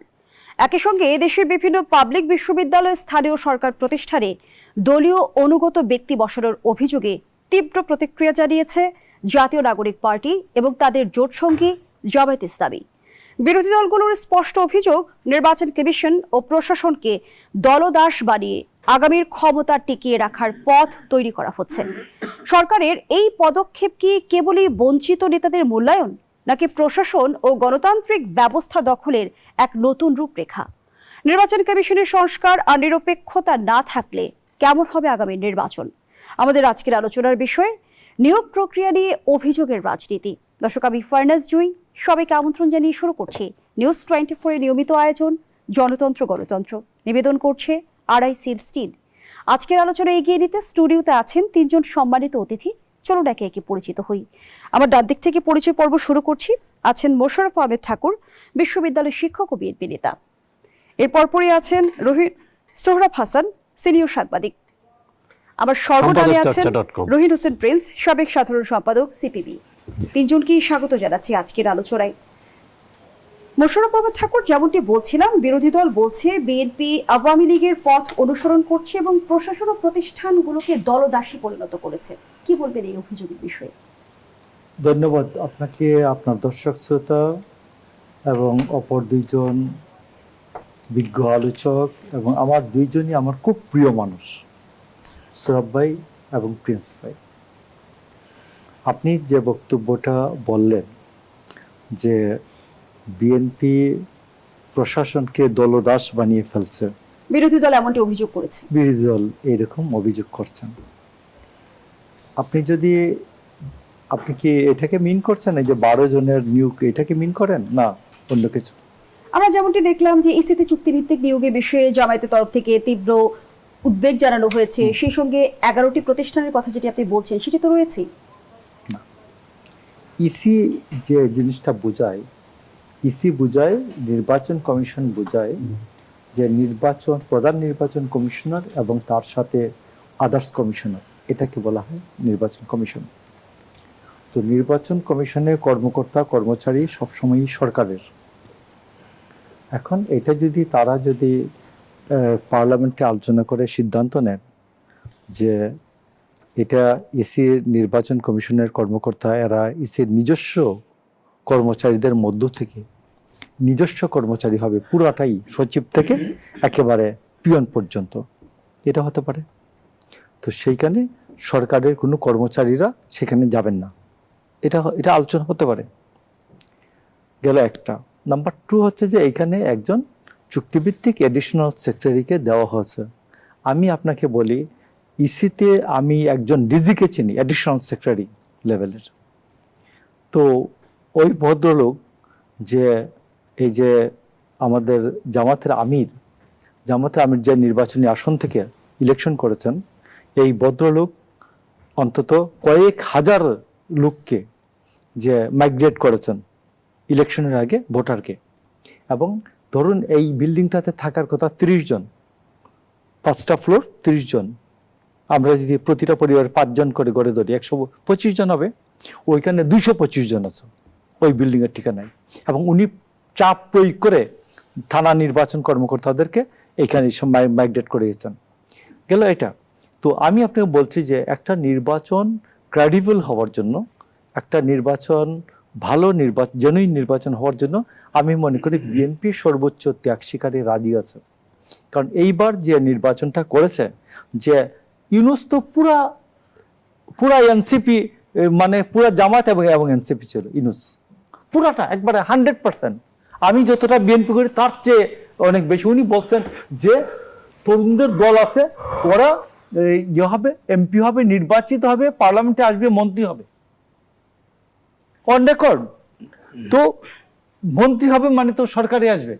একই সঙ্গে দেশের বিভিন্ন পাবলিক বিশ্ববিদ্যালয়, স্থানীয় সরকার প্রতিষ্ঠানে দলীয় অনুগত ব্যক্তি বসানোর অভিযোগে তীব্র প্রতিক্রিয়া জানিয়েছে জাতীয় নাগরিক পার্টি এবং তাদের জোটসঙ্গী জামায়াত ইসলামী। বিরোধী দলগুলোর স্পষ্ট অভিযোগ, নির্বাচন কমিশন ও প্রশাসনকে দলদাস বানিয়ে আগামীর ক্ষমতা টিকিয়ে রাখার পথ তৈরি করা হচ্ছে। সরকারের এই পদক্ষেপ কি কেবলই বঞ্চিত নেতাদের মূল্যায়ন, নাকি প্রশাসন ও গণতান্ত্রিক ব্যবস্থা দখলের এক নতুন রূপরেখা? নির্বাচন কমিশনের সংস্কার আর নিরপেক্ষতা না থাকলে কেমন হবে আগামী নির্বাচন? আমাদের আজকের আলোচনার বিষয় নিয়োগ প্রক্রিয়া নিয়ে অভিযোগের রাজনীতি। দর্শক, আমি ফারনাজ জুই, সবাইকে আমন্ত্রণ জানিয়ে শুরু করছি নিউজ 24 নিয়মিত আয়োজন জনতন্ত্র গণতন্ত্র। নিবেদন করছে আড়াইসির স্টিল। আজকের আলোচনা এগিয়ে নিতে স্টুডিওতে আছেন 3 জন সম্মানিত অতিথি। চলুন একে একে পরিচিত হই। আমার ডান দিক থেকে পরিচয় পর্ব শুরু করছি। আছেন মোশাররফ আহমেদ ঠাকুর, বিশ্ববিদ্যালয় শিক্ষক ও বিএনপি নেতা। এর পরপরই আছেন সোহরাব হাসান, সিনিয়র সাংবাদিক। আমার সর্বডানে আছেন রহিন হোসেন প্রিন্স, সাবেক সাধারণ সম্পাদক সিপিবি। 3 জনকেই স্বাগত জানাচ্ছি আজকের আলোচনায়। মোশাররফ আহমেদ ঠাকুর, যেমনটি বলছিলাম, বিরোধী দল বলছে বিএনপি আওয়ামী লীগের পথ অনুসরণ করছে এবং প্রশাসন ও প্রতিষ্ঠানগুলোকে দলদাসী পরিণত করেছে। কি বলবেন এই অভিযোগের বিষয়ে? ধন্যবাদ আপনাকে, আপনার দর্শক শ্রোতা এবং অপর 2 জন বিজ্ঞ আলোচক এবং আমার 2 জনই আমার খুব প্রিয় মানুষ, সৌরভ ভাই এবং প্রিন্স ভাই। আপনি যে বক্তব্যটা বললেন যে বিএনপি প্রশাসনকে দলদাস বানিয়ে ফেলছে, বিরোধী দল এমনটি অভিযোগ করেছে। বিরোধী দল এইরকম অভিযোগ করছেন। আপনি কি এটাকে মিন করছেন, এই যে 12 জনের নিয়োগ, এটাকে মিন করেন না অন্য কিছু? আমরা যেমনটি দেখলাম যে ইসিতে চুক্তিভিত্তিক নিয়োগের বিষয়ে জামায়াতের তরফ থেকে তীব্র উদ্বেগ জানানো হয়েছে। সেই সঙ্গে 11টি প্রতিষ্ঠানের কথা যেটি আপনি বলছেন সেটি তো রয়েছে। ইসি যে জিনিসটা বোঝায়, ইসি বোঝায় নির্বাচন কমিশন বোঝায় যে প্রধান নির্বাচন কমিশনার এবং তার সাথে আদার্স কমিশনার, এটাকে বলা হয় নির্বাচন কমিশন। তো নির্বাচন কমিশনের কর্মকর্তা কর্মচারী সবসময়ই সরকারের। এখন এটা যদি তারা পার্লামেন্টে আলোচনা করে সিদ্ধান্ত নেন যে এটা ইসির নির্বাচন কমিশনের কর্মকর্তা, এরা ইসির নিজস্ব কর্মচারীদের মধ্য থেকে নিজস্ব কর্মচারী হবে, পুরাটাই সচিব থেকে একেবারে পিয়ন পর্যন্ত, এটা হতে পারে। তো সেইখানে সরকারের কোনো কর্মচারীরা সেখানে যাবেন না, এটা আলোচনা হতে পারে। গেল একটা। নাম্বার 2 হচ্ছে যে এইখানে একজন চুক্তিভিত্তিক অ্যাডিশনাল সেক্রেটারিকে দেওয়া হয়েছে। আমি আপনাকে বলি, ইসিতে আমি একজন ডিজিকে চিনি, অ্যাডিশনাল সেক্রেটারি লেভেলের। তো ওই ভদ্রলোক যে এই যে আমাদের জামাতের আমির যে নির্বাচনী আসন থেকে ইলেকশন করেছেন, এই ভদ্রলোক অন্তত কয়েক হাজার লোককে যে মাইগ্রেট করেছেন ইলেকশনের আগে ভোটারকে। এবং ধরুন এই বিল্ডিংটাতে থাকার কথা 30 জন, 5টা ফ্লোর 30 জন, আমরা যদি প্রতিটা পরিবার 5 জন করে গড়ে ধরি 125 জন হবে। ওইখানে 225 জন আছে ওই বিল্ডিংয়ের ঠিকানায়। এবং উনি চাপ প্রয়োগ করে থানা নির্বাচন কর্মকর্তাদেরকে এইখানে মাইগ্রেট করিয়েছেন। গেল এটা। তো আমি আপনাকে বলছি যে একটা নির্বাচন ক্রেডিবল হওয়ার জন্য, একটা নির্বাচন ভালো জেনুইন নির্বাচন হওয়ার জন্য আমি মনে করি বিএনপি সর্বোচ্চ ত্যাগ স্বীকারে রাজি আছে। কারণ এইবার যে নির্বাচনটা করেছে, যে ইউনূস তো পুরা এনসিপি মানে পুরা জামাত এবং এনসিপি ছিল, ইউনূস পুরাটা একবারে 100%। আমি যতটা বিএনপি করি তার চেয়ে অনেক বেশি। উনি বলছেন যে তরুণদের দল আছে, ওরা ইয়ে হবে, এমপি হবে, নির্বাচিত হবে, পার্লামেন্টে আসবে, মন্ত্রী হবে, অন রেকর্ড। তো মন্ত্রী হবে মানে তো সরকারে আসবে।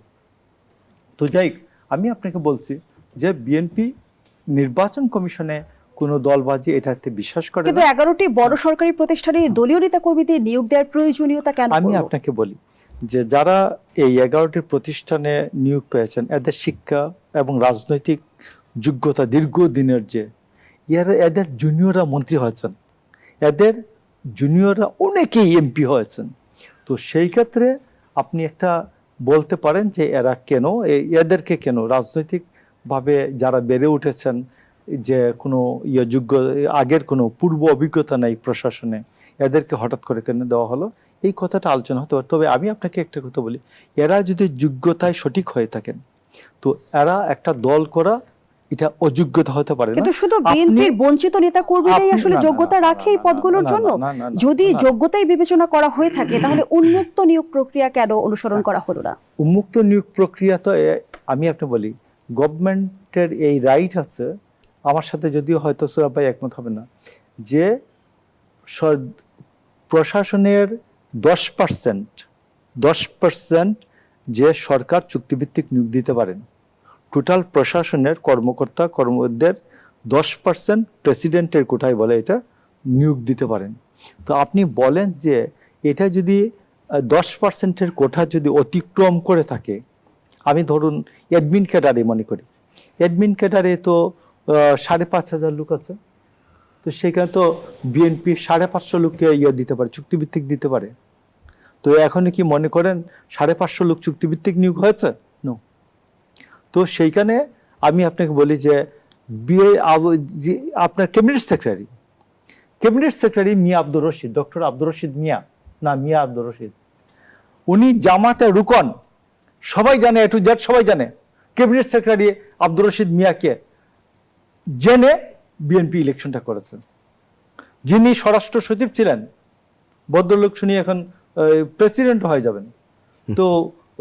তো যাই হোক, আমি আপনাকে বলছি যে বিএনপি নির্বাচন কমিশনে কোনো দলবাজি এটাতে বিশ্বাস করে কিন্তু না। 11টি বড় সরকারি প্রতিষ্ঠানে দলীয় নেতাকর্মীদের নিয়োগ দেওয়ার প্রয়োজনীয়তা কেন আমি পড়লো? আপনাকে বলি যে যারা এই 11টি প্রতিষ্ঠানে নিয়োগ পেয়েছেন, এদের শিক্ষা এবং রাজনৈতিক যোগ্যতা দীর্ঘদিনের, যে এদের জুনিয়ররা মন্ত্রী হয়েছেন, এদের জুনিয়ররা অনেকেই এমপি হয়েছেন। তো সেই ক্ষেত্রে আপনি একটা বলতে পারেন যে এরা কেন, এদেরকে কেন রাজনৈতিকভাবে যারা বেড়ে উঠেছেন, যে কোনো যোগ্য আগের কোনো পূর্ব অভিজ্ঞতা নেই প্রশাসনে, এদেরকে হঠাৎ করে কেন দেওয়া হলো, এই কথাটা আলোচনা হতে পারে। তবে আমি আপনাকে একটা কথা বলি, এরা যদি যোগ্যতায় সঠিক হয়ে থাকেন, তো এরা একটা দল করা এটা অযোগ্যতা হতে পারে না। কিন্তু শুধু বিএনপির বঞ্চিত নেতা কর্মীরাই আপনি- আসলে না, না, যোগ্যতা না, রাখে এই না, পদগুলোর না, জন্য। না, না, না, যদি না। যোগ্যতাই বিবেচনা করা হয়ে থাকে তাহলে উন্মুক্ত নিয়োগ প্রক্রিয়া কেন অনুসরণ করা হলো না? উন্মুক্ত নিয়োগ প্রক্রিয়া তো আমি আপনি বলি, গভর্নমেন্টের এই রাইট আছে, আমার সাথে যদিও হয়তো সুরাব ভাই একমত হবে না, যে প্রশাসনের 10% যে সরকার চুক্তিভিত্তিক নিয়োগ দিতে পারেন, টোটাল প্রশাসনের কর্মকর্তা কর্মীদের 10% প্রেসিডেন্টের কোটায় বলে এটা নিয়োগ দিতে পারেন। তো আপনি বলেন যে এটা যদি 10%-এর কোঠা যদি অতিক্রম করে থাকে, আমি ধরুন অ্যাডমিন ক্যাডারে মনে করি, অ্যাডমিন ক্যাডারে তো 5,500 লোক আছে, তো সেখানে তো বিএনপি 550 লোককে দিতে পারে, চুক্তিভিত্তিক দিতে পারে। তো এখন কি মনে করেন 550 লোক চুক্তিভিত্তিক নিয়োগ হয়েছে? নো। তো সেইখানে আমি আপনাকে বলি যে আপনার ক্যাবিনেট সেক্রেটারি মিয়া আব্দুর রশিদ, ডক্টর আব্দুর রশিদ মিয়া, না মিয়া আব্দুর রশিদ, উনি জামাতে রুকন, সবাই জানে, এ টু জেড সবাই জানে। ক্যাবিনেট সেক্রেটারি আব্দুর রশিদ মিয়াকে জেনে বিএনপি ইলেকশনটা করেছেন। যিনি স্বরাষ্ট্র সচিব ছিলেন, ভদ্রলোক শুনি এখন প্রেসিডেন্ট হয়ে যাবেন, তো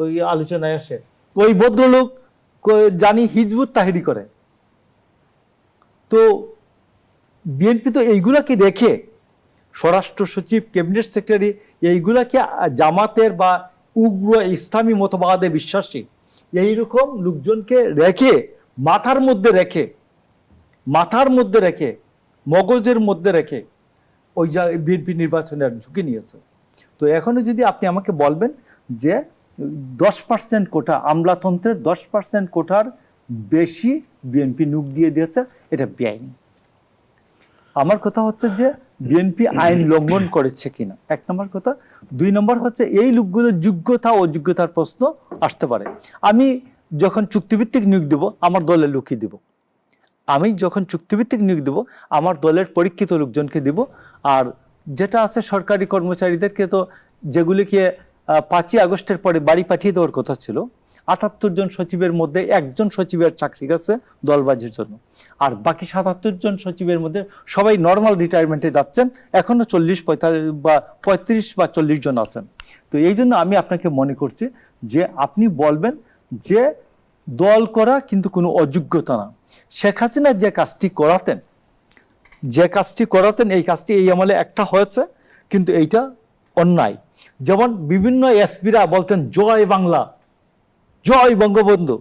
ওই আলোচনায় আসে ওই ভদ্রলোক জানি হিজবুত তাহিরি করে। তো বিএনপি তো এইগুলাকে রেখে, স্বরাষ্ট্র সচিব, ক্যাবিনেট সেক্রেটারি, এইগুলাকে জামাতের বা উগ্র ইসলামী মতবাদে বিশ্বাসী এইরকম লোকজনকে রেখে, মাথার মধ্যে রেখে মগজের মধ্যে রেখে ওই বিএনপি নির্বাচনের ঝুঁকি নিয়েছে। তো এখনো যদি আপনি আমাকে বলবেন যে 10% কোটা, আমলাতন্ত্রের 10% কোটার বেশি বিএনপি নিয়োগ দিয়ে দিয়েছে, এটা বেআইনি। আমার কথা হচ্ছে যে বিএনপি আইন লঙ্ঘন করেছে কিনা, 1 নম্বর কথা। 2 নম্বর হচ্ছে এই লোকগুলোর যোগ্যতা অযোগ্যতার প্রশ্ন আসতে পারে। আমি যখন চুক্তিভিত্তিক নিয়োগ দেব, আমার দলের লোকই দেব। আমি যখন চুক্তিভিত্তিক নিয়োগ দেব, আমার দলের পরীক্ষিত লোকজনকে দেব। আর যেটা আছে সরকারি কর্মচারীদেরকে, তো যেগুলিকে 5ই আগস্টের পরে বাড়ি পাঠিয়ে দেওয়ার কথা ছিল, 78 জন সচিবের মধ্যে 1 জন সচিবের চাকরি গেছে দলবাজির জন্য, আর বাকি 77 জন সচিবের মধ্যে সবাই নর্মাল রিটায়ারমেন্টে যাচ্ছেন, এখনো 35 বা 40 জন আছেন। তো এই জন্য আমি আপনাকে মনে করছি যে আপনি বলবেন যে দল করা কিন্তু কোনো অযোগ্যতা না। শেখ হাসিনা যে কাজটি করাতেন, এই কাজটি এই আমলে একটা হয়েছে, কিন্তু এইটা অন্যায়। যেমন বিভিন্ন এসপিরা বলতেন জয় বাংলা, জয় বঙ্গবন্ধু,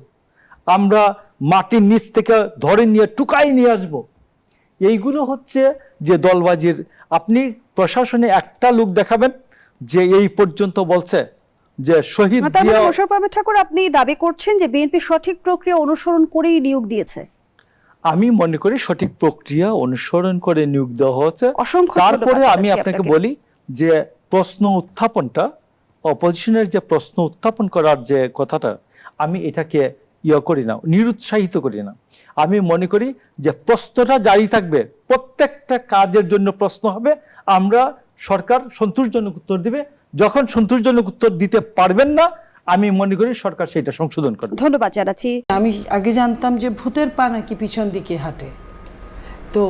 আমরা মাটির নিচ থেকে ধরে নিয়ে টুকাই নিয়ে আসব। এইগুলো হচ্ছে যে দলবাজির। আপনি প্রশাসনে একটা লোক দেখাবেন যে এই পর্যন্ত বলছে যে শহীদ জিয়া। মোশাররফ আহমেদ ঠাকুর, আপনি দাবি করছেন যে বিএনপি সঠিক প্রক্রিয়া অনুসরণ করেই নিয়োগ দিয়েছে? আমি মনে করি সঠিক প্রক্রিয়া অনুসরণ করে নিয়োগ দেওয়া হয়েছে। অসংখ্য তারপরে ধন্যবাদ আমি আপনাকে বলি যে প্রশ্ন উত্থাপনটা, অপোজিশনের যে প্রশ্ন উত্থাপন করার যে কথাটা, আমি এটাকে করি না, নিরুৎসাহিত করি না। আমি মনে করি যে প্রশ্নটা জারি থাকবে, প্রত্যেকটা কাজের জন্য প্রশ্ন হবে, আমরা সরকার সন্তোষজনক উত্তর দিবে। যখন সন্তোষজনক উত্তর দিতে পারবেন না, আমি মনে করি সরকার সেটা সংশোধন করবে। ধন্যবাদ জানাচ্ছি। আমি আগে জানতাম যে ভূতের পা নাকি পিছন দিকে হাঁটে, তো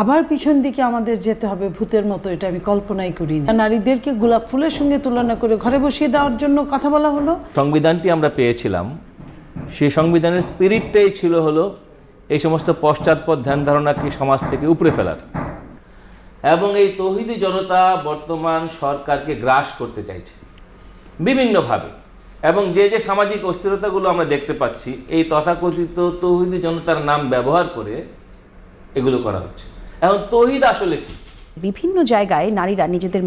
আবার পিছন দিকে আমাদের যেতে হবে ভূতের মতো, এটা আমি কল্পনাই করি না। নারীদেরকে গোলাপ ফুলের সঙ্গে তুলনা করে ঘরে বসিয়ে দেওয়ার জন্য কথা বলা হলো। সংবিধানটি আমরা পেয়েছিলাম সেই সংবিধানের স্পিরিটটাই ছিল হলো এই সমস্ত পশ্চাৎপদ ধ্যান ধারণাকে সমাজ থেকে উপড়ে ফেলার। এবং এই তৌহিদি জনতা বর্তমান সরকারকে গ্রাস করতে চাইছে বিভিন্নভাবে, এবং যে যে সামাজিক অস্থিরতাগুলো আমরা দেখতে পাচ্ছি এই তথাকথিত তৌহিদি জনতার নাম ব্যবহার করে এগুলো করা হচ্ছে। এখন তৌহিদ আসলে কি? বিভিন্ন জায়গায় নারীরা নিজেদের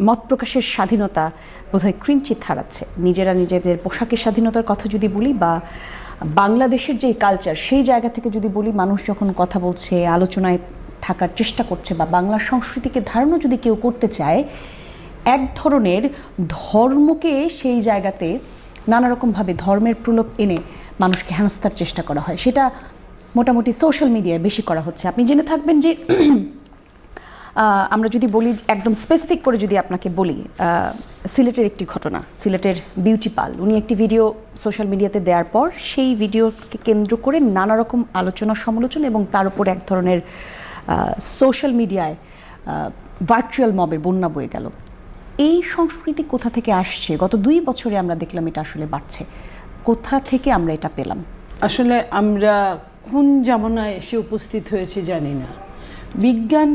মত প্রকাশের স্বাধীনতা বোধহয় ক্রিঞ্চিত হারাচ্ছে। নিজেরা নিজেদের পোশাকের স্বাধীনতার কথা যদি বলি, বা বাংলাদেশের যে কালচার সেই জায়গা থেকে যদি বলি, মানুষ যখন কথা বলছে, আলোচনায় থাকার চেষ্টা করছে, বা বাংলার সংস্কৃতিকে ধারণা যদি কেউ করতে চায়, এক ধরনের ধর্মকে সেই জায়গাতে নানা রকমভাবে ধর্মের প্রলোভ এনে মানুষকে হেনস্থার চেষ্টা করা হয়। সেটা মোটামুটি সোশ্যাল মিডিয়ায় বেশি করা হচ্ছে। আপনি জেনে থাকবেন যে আমরা যদি বলি, একদম স্পেসিফিক করে যদি আপনাকে বলি, সিলেটের একটি ঘটনা, সিলেটের বিউটি পাল, উনি একটি ভিডিও সোশ্যাল মিডিয়াতে দেওয়ার পর সেই ভিডিওকে কেন্দ্র করে নানা রকম আলোচনা সমালোচনা এবং তার উপর এক ধরনের সোশ্যাল মিডিয়ায় ভার্চুয়াল মবের বন্যা বয়ে গেল। এই সংস্কৃতি কোথা থেকে আসছে? গত 2 বছরে আমরা দেখলাম এটা আসলে বাড়ছে। কোথা থেকে আমরা এটা পেলাম? আসলে আমরা কোন জামানায় এসে উপস্থিত হয়েছি জানি না। বিজ্ঞান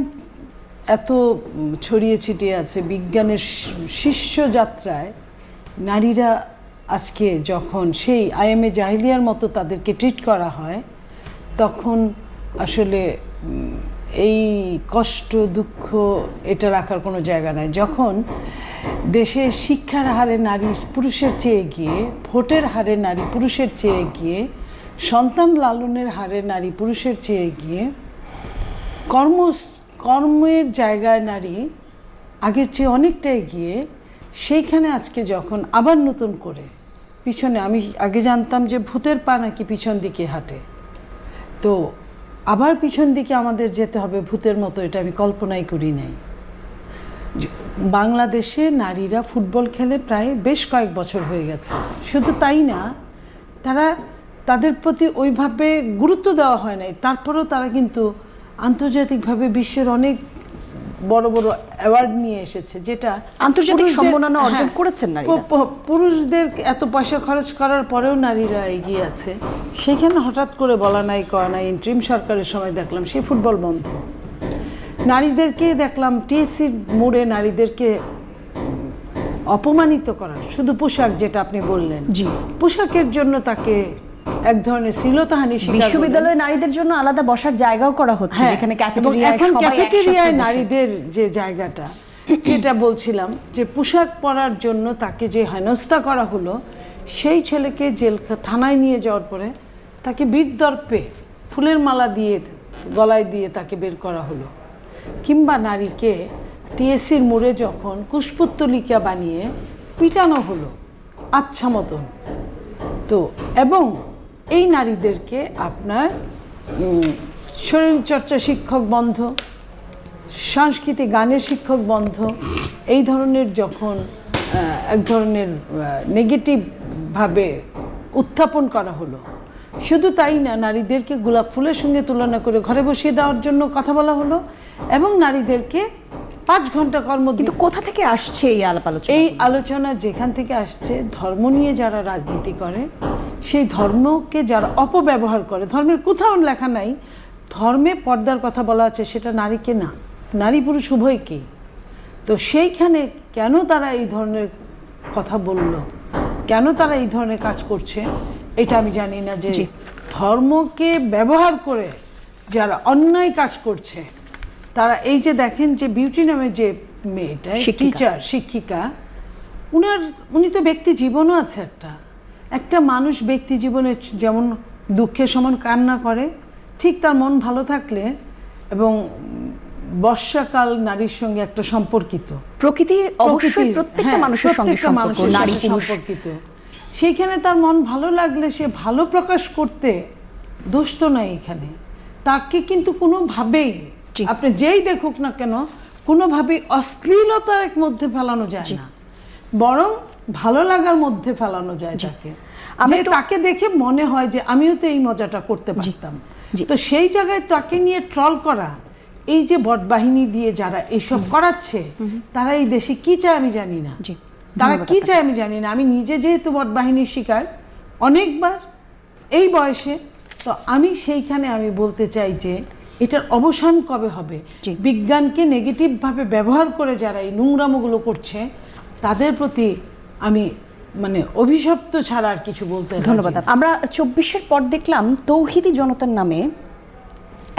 এত ছড়িয়ে ছিটিয়ে আছে, বিজ্ঞানের শীর্ষ যাত্রায় নারীরা আজকে যখন সেই আইএমএ জাহিলিয়ার মতো তাদেরকে ট্রিট করা হয়, তখন আসলে এই কষ্ট দুঃখ এটা রাখার কোনো জায়গা নাই। যখন দেশে শিক্ষার হারে নারী পুরুষের চেয়ে গিয়ে, ভোটের হারে নারী পুরুষের চেয়ে গিয়ে, সন্তান লালনের হারে নারী পুরুষের চেয়ে গিয়ে, কর্মের জায়গায় নারী আগের চেয়ে অনেকটা এগিয়ে, সেইখানে আজকে যখন আবার নতুন করে পিছনে, আমি আগে জানতাম যে ভূতের পা নাকি পিছন দিকে হাঁটে, তো আবার পিছন দিকে আমাদের যেতে হবে ভূতের মতো, এটা আমি কল্পনাই করি নাই। বাংলাদেশে নারীরা ফুটবল খেলে প্রায় বেশ কয়েক বছর হয়ে গেছে। শুধু তাই না, তাদের প্রতি ওইভাবে গুরুত্ব দেওয়া হয় নাই, তারপরেও তারা কিন্তু আন্তর্জাতিকভাবে বিশ্বের অনেক বড় বড় অ্যাওয়ার্ড নিয়ে এসেছে, যেটা আন্তর্জাতিক সম্মাননা অর্জন করেছেন নারীরা। পুরুষদের এত পয়সা খরচ করার পরেও নারীরা এগিয়ে আছে। সেখানে হঠাৎ করে বলা নাই করা নাই, ইন্টারিম সরকারের সময় দেখলাম সেই ফুটবল বন্ধ। নারীদেরকে দেখলাম টিএসসির মোড়ে নারীদেরকে অপমানিত করার, শুধু পোশাক, যেটা আপনি বললেন, জি, পোশাকের জন্য তাকে এক ধরনের শ্লীলতাহানি শিকার। বিশ্ববিদ্যালয়ে নারীদের জন্য আলাদা বসার জায়গাও করা হচ্ছে, যেখানে ক্যাফেটেরিয়ায় নারীদের যে জায়গাটা, যেটা বলছিলাম, যে পোশাক পরার জন্য তাকে যে হেনস্থা করা হলো, সেই ছেলেকে থানায় নিয়ে যাওয়ার পরে তাকে বীরদর্পে ফুলের মালা দিয়ে গলায় দিয়ে তাকে বের করা হলো। কিংবা নারীকে টিএসসির মোড়ে যখন কুশপুত্তলিকা বানিয়ে পিটানো হলো আচ্ছা মতন, তো এবং এই নারীদেরকে আপনার শরীরচর্চা শিক্ষক বন্ধ, সাংস্কৃতিক গানের শিক্ষক বন্ধ, এই ধরনের যখন এক ধরনের নেগেটিভভাবে উত্থাপন করা হলো, শুধু তাই না, নারীদেরকে গোলাপ ফুলের সঙ্গে তুলনা করে ঘরে বসিয়ে দেওয়ার জন্য কথা বলা হলো, এবং নারীদেরকে 5 ঘন্টা কিন্তু কোথা থেকে আসছে এই আলাপ আলোচনা? এই আলোচনা যেখান থেকে আসছে, ধর্ম নিয়ে যারা রাজনীতি করে, সেই ধর্মকে যারা অপব্যবহার করে, ধর্মের কোথাও লেখা নাই ধর্মে পর্দার কথা বলা আছে, সেটা নারীকে না, নারী পুরুষ উভয়কেই। তো সেইখানে কেন তারা এই ধরনের কথা বলল, কেন তারা এই ধরনের কাজ করছে, এটা আমি জানি না। যে ধর্মকে ব্যবহার করে যারা অন্যায় কাজ করছে, তারা এই যে দেখেন যে বিউটি নামে যে মেয়েটা টিচার, শিক্ষিকা, উনি তো ব্যক্তি জীবনও আছে। একটা মানুষ ব্যক্তি জীবনে যেমন দুঃখের সমান কান্না করে, ঠিক তার মন ভালো থাকলে, এবং বর্ষাকাল নারীর সঙ্গে একটা সম্পর্কিত, প্রকৃতি অবশ্যই প্রত্যেকটা মানুষের সঙ্গে সম্পর্কিত, সেইখানে তার মন ভালো লাগলে সে ভালো প্রকাশ করতে দোষ তো নাই এখানে। তাকে কিন্তু কোনোভাবেই, আপনি যেই দেখুক না কেন, কোনোভাবেই অশ্লীলতার মধ্যে ফেলানো যায় না, বরং ভালো লাগার মধ্যে ফেলানো যায় তাকে। তাকে দেখে মনে হয় যে আমিও তো এই মজাটা করতে পারতাম। তো সেই জায়গায় তাকে নিয়ে ট্রল করা, এই যে বট বাহিনী দিয়ে যারা এইসব করাচ্ছে, তারা এই দেশে কি চায় আমি জানি না, তারা কি চায় আমি জানি না। আমি নিজে যেহেতু বট বাহিনীর শিকার, অনেকবার এই বয়সে। তো আমি সেইখানে আমি বলতে চাই যে এটার অবসান কবে হবে? জি। বিজ্ঞানকে নেগেটিভভাবে ব্যবহার করে যারা এই নোংরামোগুলো করছে তাদের প্রতি আমি মানে অভিশপ্ত ছাড়া আর কিছু বলতে রাজি ধন্যবাদ। না। আমরা 24-এর পর দেখলাম তৌহিদি জনতার নামে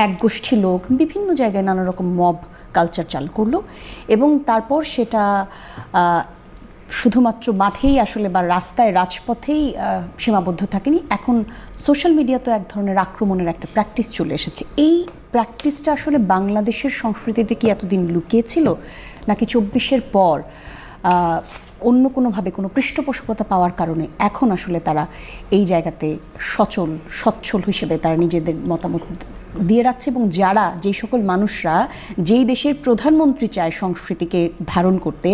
এক গোষ্ঠী লোক বিভিন্ন জায়গায় নানা রকম মব কালচার চালু করলো এবং তারপর সেটা শুধুমাত্র মাঠেই আসলে বা রাস্তায় রাজপথেই সীমাবদ্ধ থাকেনি, এখন সোশ্যাল মিডিয়াতে এক ধরনের আক্রমণের একটা প্র্যাকটিস চলে এসেছে। এই প্র্যাকটিসটা আসলে বাংলাদেশের সংস্কৃতিতে কি এতদিন লুকিয়ে ছিল, নাকি 24-এর পর অন্য কোনোভাবে কোনো পৃষ্ঠপোষকতা পাওয়ার কারণে এখন আসলে তারা এই জায়গাতে সচ্ছল হিসেবে তারা নিজেদের মতামত দিয়ে রাখছে? এবং যারা যেই সকল মানুষরা যেই দেশের প্রধানমন্ত্রী চায় সংস্কৃতিকে ধারণ করতে,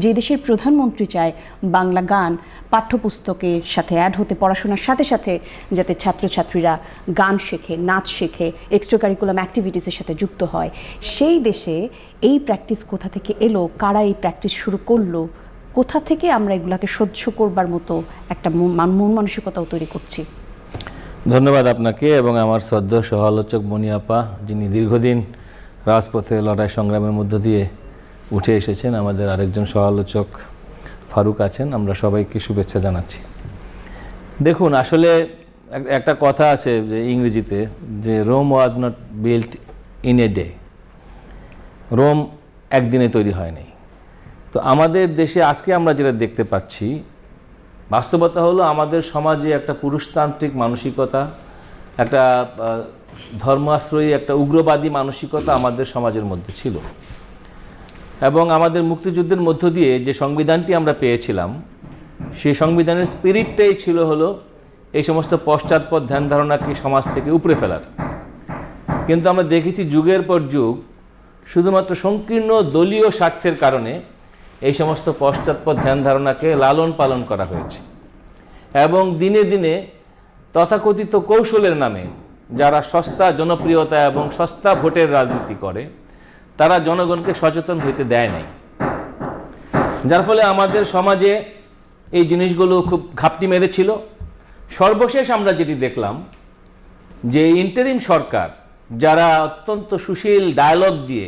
যে দেশের প্রধানমন্ত্রী চায় বাংলা গান পাঠ্যপুস্তকের সাথে অ্যাড হতে, পড়াশোনার সাথে সাথে যাতে ছাত্রছাত্রীরা গান শেখে, নাচ শেখে, এক্সট্রা কারিকুলাম অ্যাক্টিভিটিসের সাথে যুক্ত হয়, সেই দেশে এই প্র্যাকটিস কোথা থেকে এলো, কারা এই প্র্যাকটিস শুরু করলো, কোথা থেকে আমরা এগুলাকে সহ্য করবার মতো একটা মন মানসিকতাও তৈরি করছি? ধন্যবাদ আপনাকে এবং আমার শ্রদ্ধেয় সহ-আলোচক মনি আপা, যিনি দীর্ঘদিন রাজপথে লড়াই সংগ্রামের মধ্য দিয়ে উঠে এসেছেন। আমাদের আরেকজন সহ-আলোচক ফারুক আছেন, আমরা সবাইকে শুভেচ্ছা জানাচ্ছি। দেখুন, আসলে একটা কথা আছে যে ইংরেজিতে, যে Rome was not built in a day. Rome একদিনে তৈরি হয়নি। তো আমাদের দেশে আজকে আমরা যেটা দেখতে পাচ্ছি, বাস্তবতা হলো আমাদের সমাজে একটা পুরুষতান্ত্রিক মানসিকতা, একটা ধর্মাশ্রয়ী, একটা উগ্রবাদী মানসিকতা আমাদের সমাজের মধ্যে ছিল। এবং আমাদের মুক্তিযুদ্ধের মধ্য দিয়ে যে সংবিধানটি আমরা পেয়েছিলাম, সেই সংবিধানের স্পিরিটটাই ছিল হলো এই সমস্ত পশ্চাৎপদ ধ্যান ধারণাকে সমাজ থেকে উপড়ে ফেলার। কিন্তু আমরা দেখেছি যুগের পর যুগ শুধুমাত্র সংকীর্ণ দলীয় স্বার্থের কারণে এই সমস্ত পশ্চাৎপদ ধ্যান ধারণাকে লালন পালন করা হয়েছে। এবং দিনে দিনে তথাকথিত কৌশলের নামে যারা সস্তা জনপ্রিয়তা এবং সস্তা ভোটের রাজনীতি করে, তারা জনগণকে সচেতন হইতে দেয় নাই, যার ফলে আমাদের সমাজে এই জিনিসগুলো খুব ঘাপটি মেরেছিল। সর্বশেষ আমরা যেটি দেখলাম, যে ইন্টারিম সরকার যারা অত্যন্ত সুশীল ডায়ালগ দিয়ে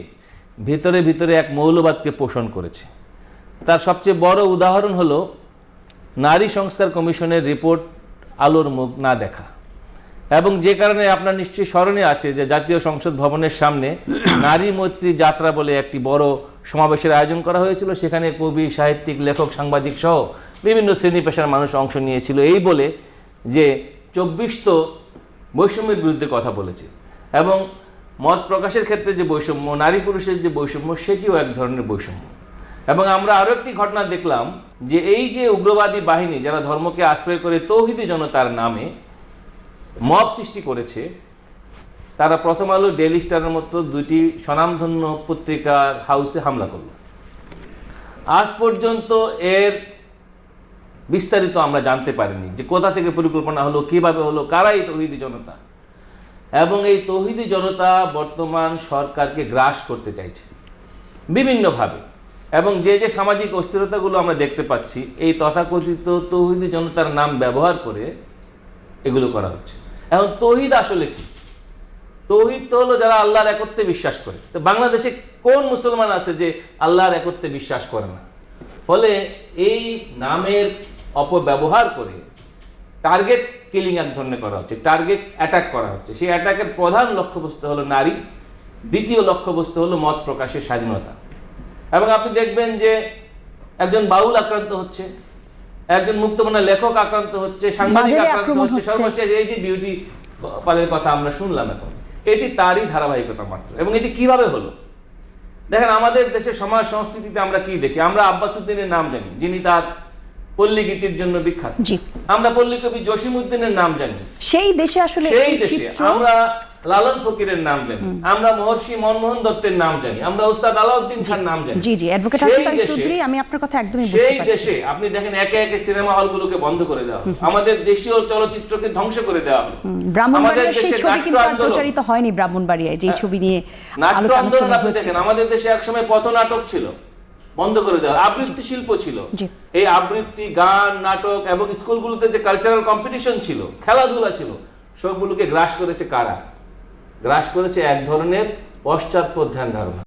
ভিতরে ভিতরে এক মৌলবাদকে পোষণ করেছে, তার সবচেয়ে বড় উদাহরণ হলো নারী সংস্কার কমিশনের রিপোর্ট আলোর মুখ না দেখা। এবং যে কারণে আপনার নিশ্চয়ই স্মরণে আছে যে জাতীয় সংসদ ভবনের সামনে নারী মৈত্রী যাত্রা বলে একটি বড় সমাবেশের আয়োজন করা হয়েছিল। সেখানে কবি, সাহিত্যিক, লেখক, সাংবাদিক সহ বিভিন্ন শ্রেণী পেশার মানুষ অংশ নিয়েছিল, এই বলে যে 24 তো বৈষম্যের বিরুদ্ধে কথা বলেছে। এবং মত প্রকাশের ক্ষেত্রে যে বৈষম্য, নারী পুরুষের যে বৈষম্য, সেটিও এক ধরনের বৈষম্য। এবং আমরা আরও একটি ঘটনা দেখলাম, যে এই যে উগ্রবাদী বাহিনী যারা ধর্মকে আশ্রয় করে তৌহিদি জনতার নামে মব সৃষ্টি করেছে, তারা প্রথম আলো, ডেইলি স্টারের মতো দুটি স্বনামধন্য পত্রিকার হাউসে হামলা করল। আজ পর্যন্ত এর বিস্তারিত আমরা জানতে পারিনি, যে কোথা থেকে পরিকল্পনা হলো, কিভাবে হলো, কারাই তৌহিদি জনতা। এবং এই তৌহিদি জনতা বর্তমান সরকারকে গ্রাস করতে চাইছে বিভিন্নভাবে। এবং যে যে সামাজিক অস্থিরতাগুলো আমরা দেখতে পাচ্ছি, এই তথাকথিত তৌহিদি জনতার নাম ব্যবহার করে এগুলো করা হচ্ছে। এখন তৌহিদ আসলে কি? তৌহিদ তো হলো যারা আল্লাহর একত্বে বিশ্বাস করে। তো বাংলাদেশে কোন মুসলমান আছে যে আল্লাহর একত্বে বিশ্বাস করে না? ফলে এই নামের অপব্যবহার করে টার্গেট কিলিং এক ধরনের করা হচ্ছে, টার্গেট অ্যাটাক করা হচ্ছে। সেই অ্যাটাকের প্রধান লক্ষ্যবস্তু হলো নারী, দ্বিতীয় লক্ষ্যবস্তু হলো মত প্রকাশের স্বাধীনতা। এবং আপনি দেখবেন যে একজন বাউল আক্রান্ত হচ্ছে, একজন মুক্তমনা লেখক আক্রান্ত হচ্ছে, সাংবাদিক আক্রান্ত হচ্ছে, সর্বশেষ এই যে বিউটি পার্লারের কথা আমরা শুনলাম এখন, এটি তারই ধারাবাহিকতা মাত্র। এবং এটি কিভাবে হলো? দেখেন, আমাদের দেশের সমাজ সংস্কৃতিতে আমরা কি দেখি? আমরা আব্বাসউদ্দিনের নাম জানি, যিনি তার পল্লী গীতির জন্য বিখ্যাত। আমরা পল্লী কবি জসিমউদ্দিনের নাম জানি, সেই দেশে আসলে সেই দেশে আমরা লালন ফকিরের নাম জানি, আমরা মহর্ষি মনমোহন দত্তের নাম জানি, আমরা ওস্তাদ আলাউদ্দিন খান নাম জানি। জি জি, অ্যাডভোকেট হাসান তারিক চৌধুরী, আমি আপনার কথা একদমই বুঝতে সেই পারছি। দেশে আপনি দেখেন একে একে সিনেমা হলগুলোকে বন্ধ করে দেওয়া হলো, আমাদের দেশীয় চলচ্চিত্রকে ধ্বংস করে দেওয়া হলো। ব্রাহ্মণবাড়িয়ার সেই ছবি কিন্তু আর প্রচারিত হয়নি ব্রাহ্মণবাড়িয়ায়, যে ছবি নিয়ে নাট্য আন্দোলন আপনি দেখেন, আমাদের দেশে একসময় পথনাটক ছিল, বন্ধ করে দেওয়া। আবৃত্তি শিল্প ছিল, জি। এই আবৃত্তি, গান, নাটক এবং স্কুলগুলোতে যে কালচারাল কম্পিটিশন ছিল, খেলাধুলা ছিল, সবগুলোকে গ্রাস করেছে কারা? গ্রাস করেছে এক ধরনের পশ্চাৎপদ ধ্যান ধারণা।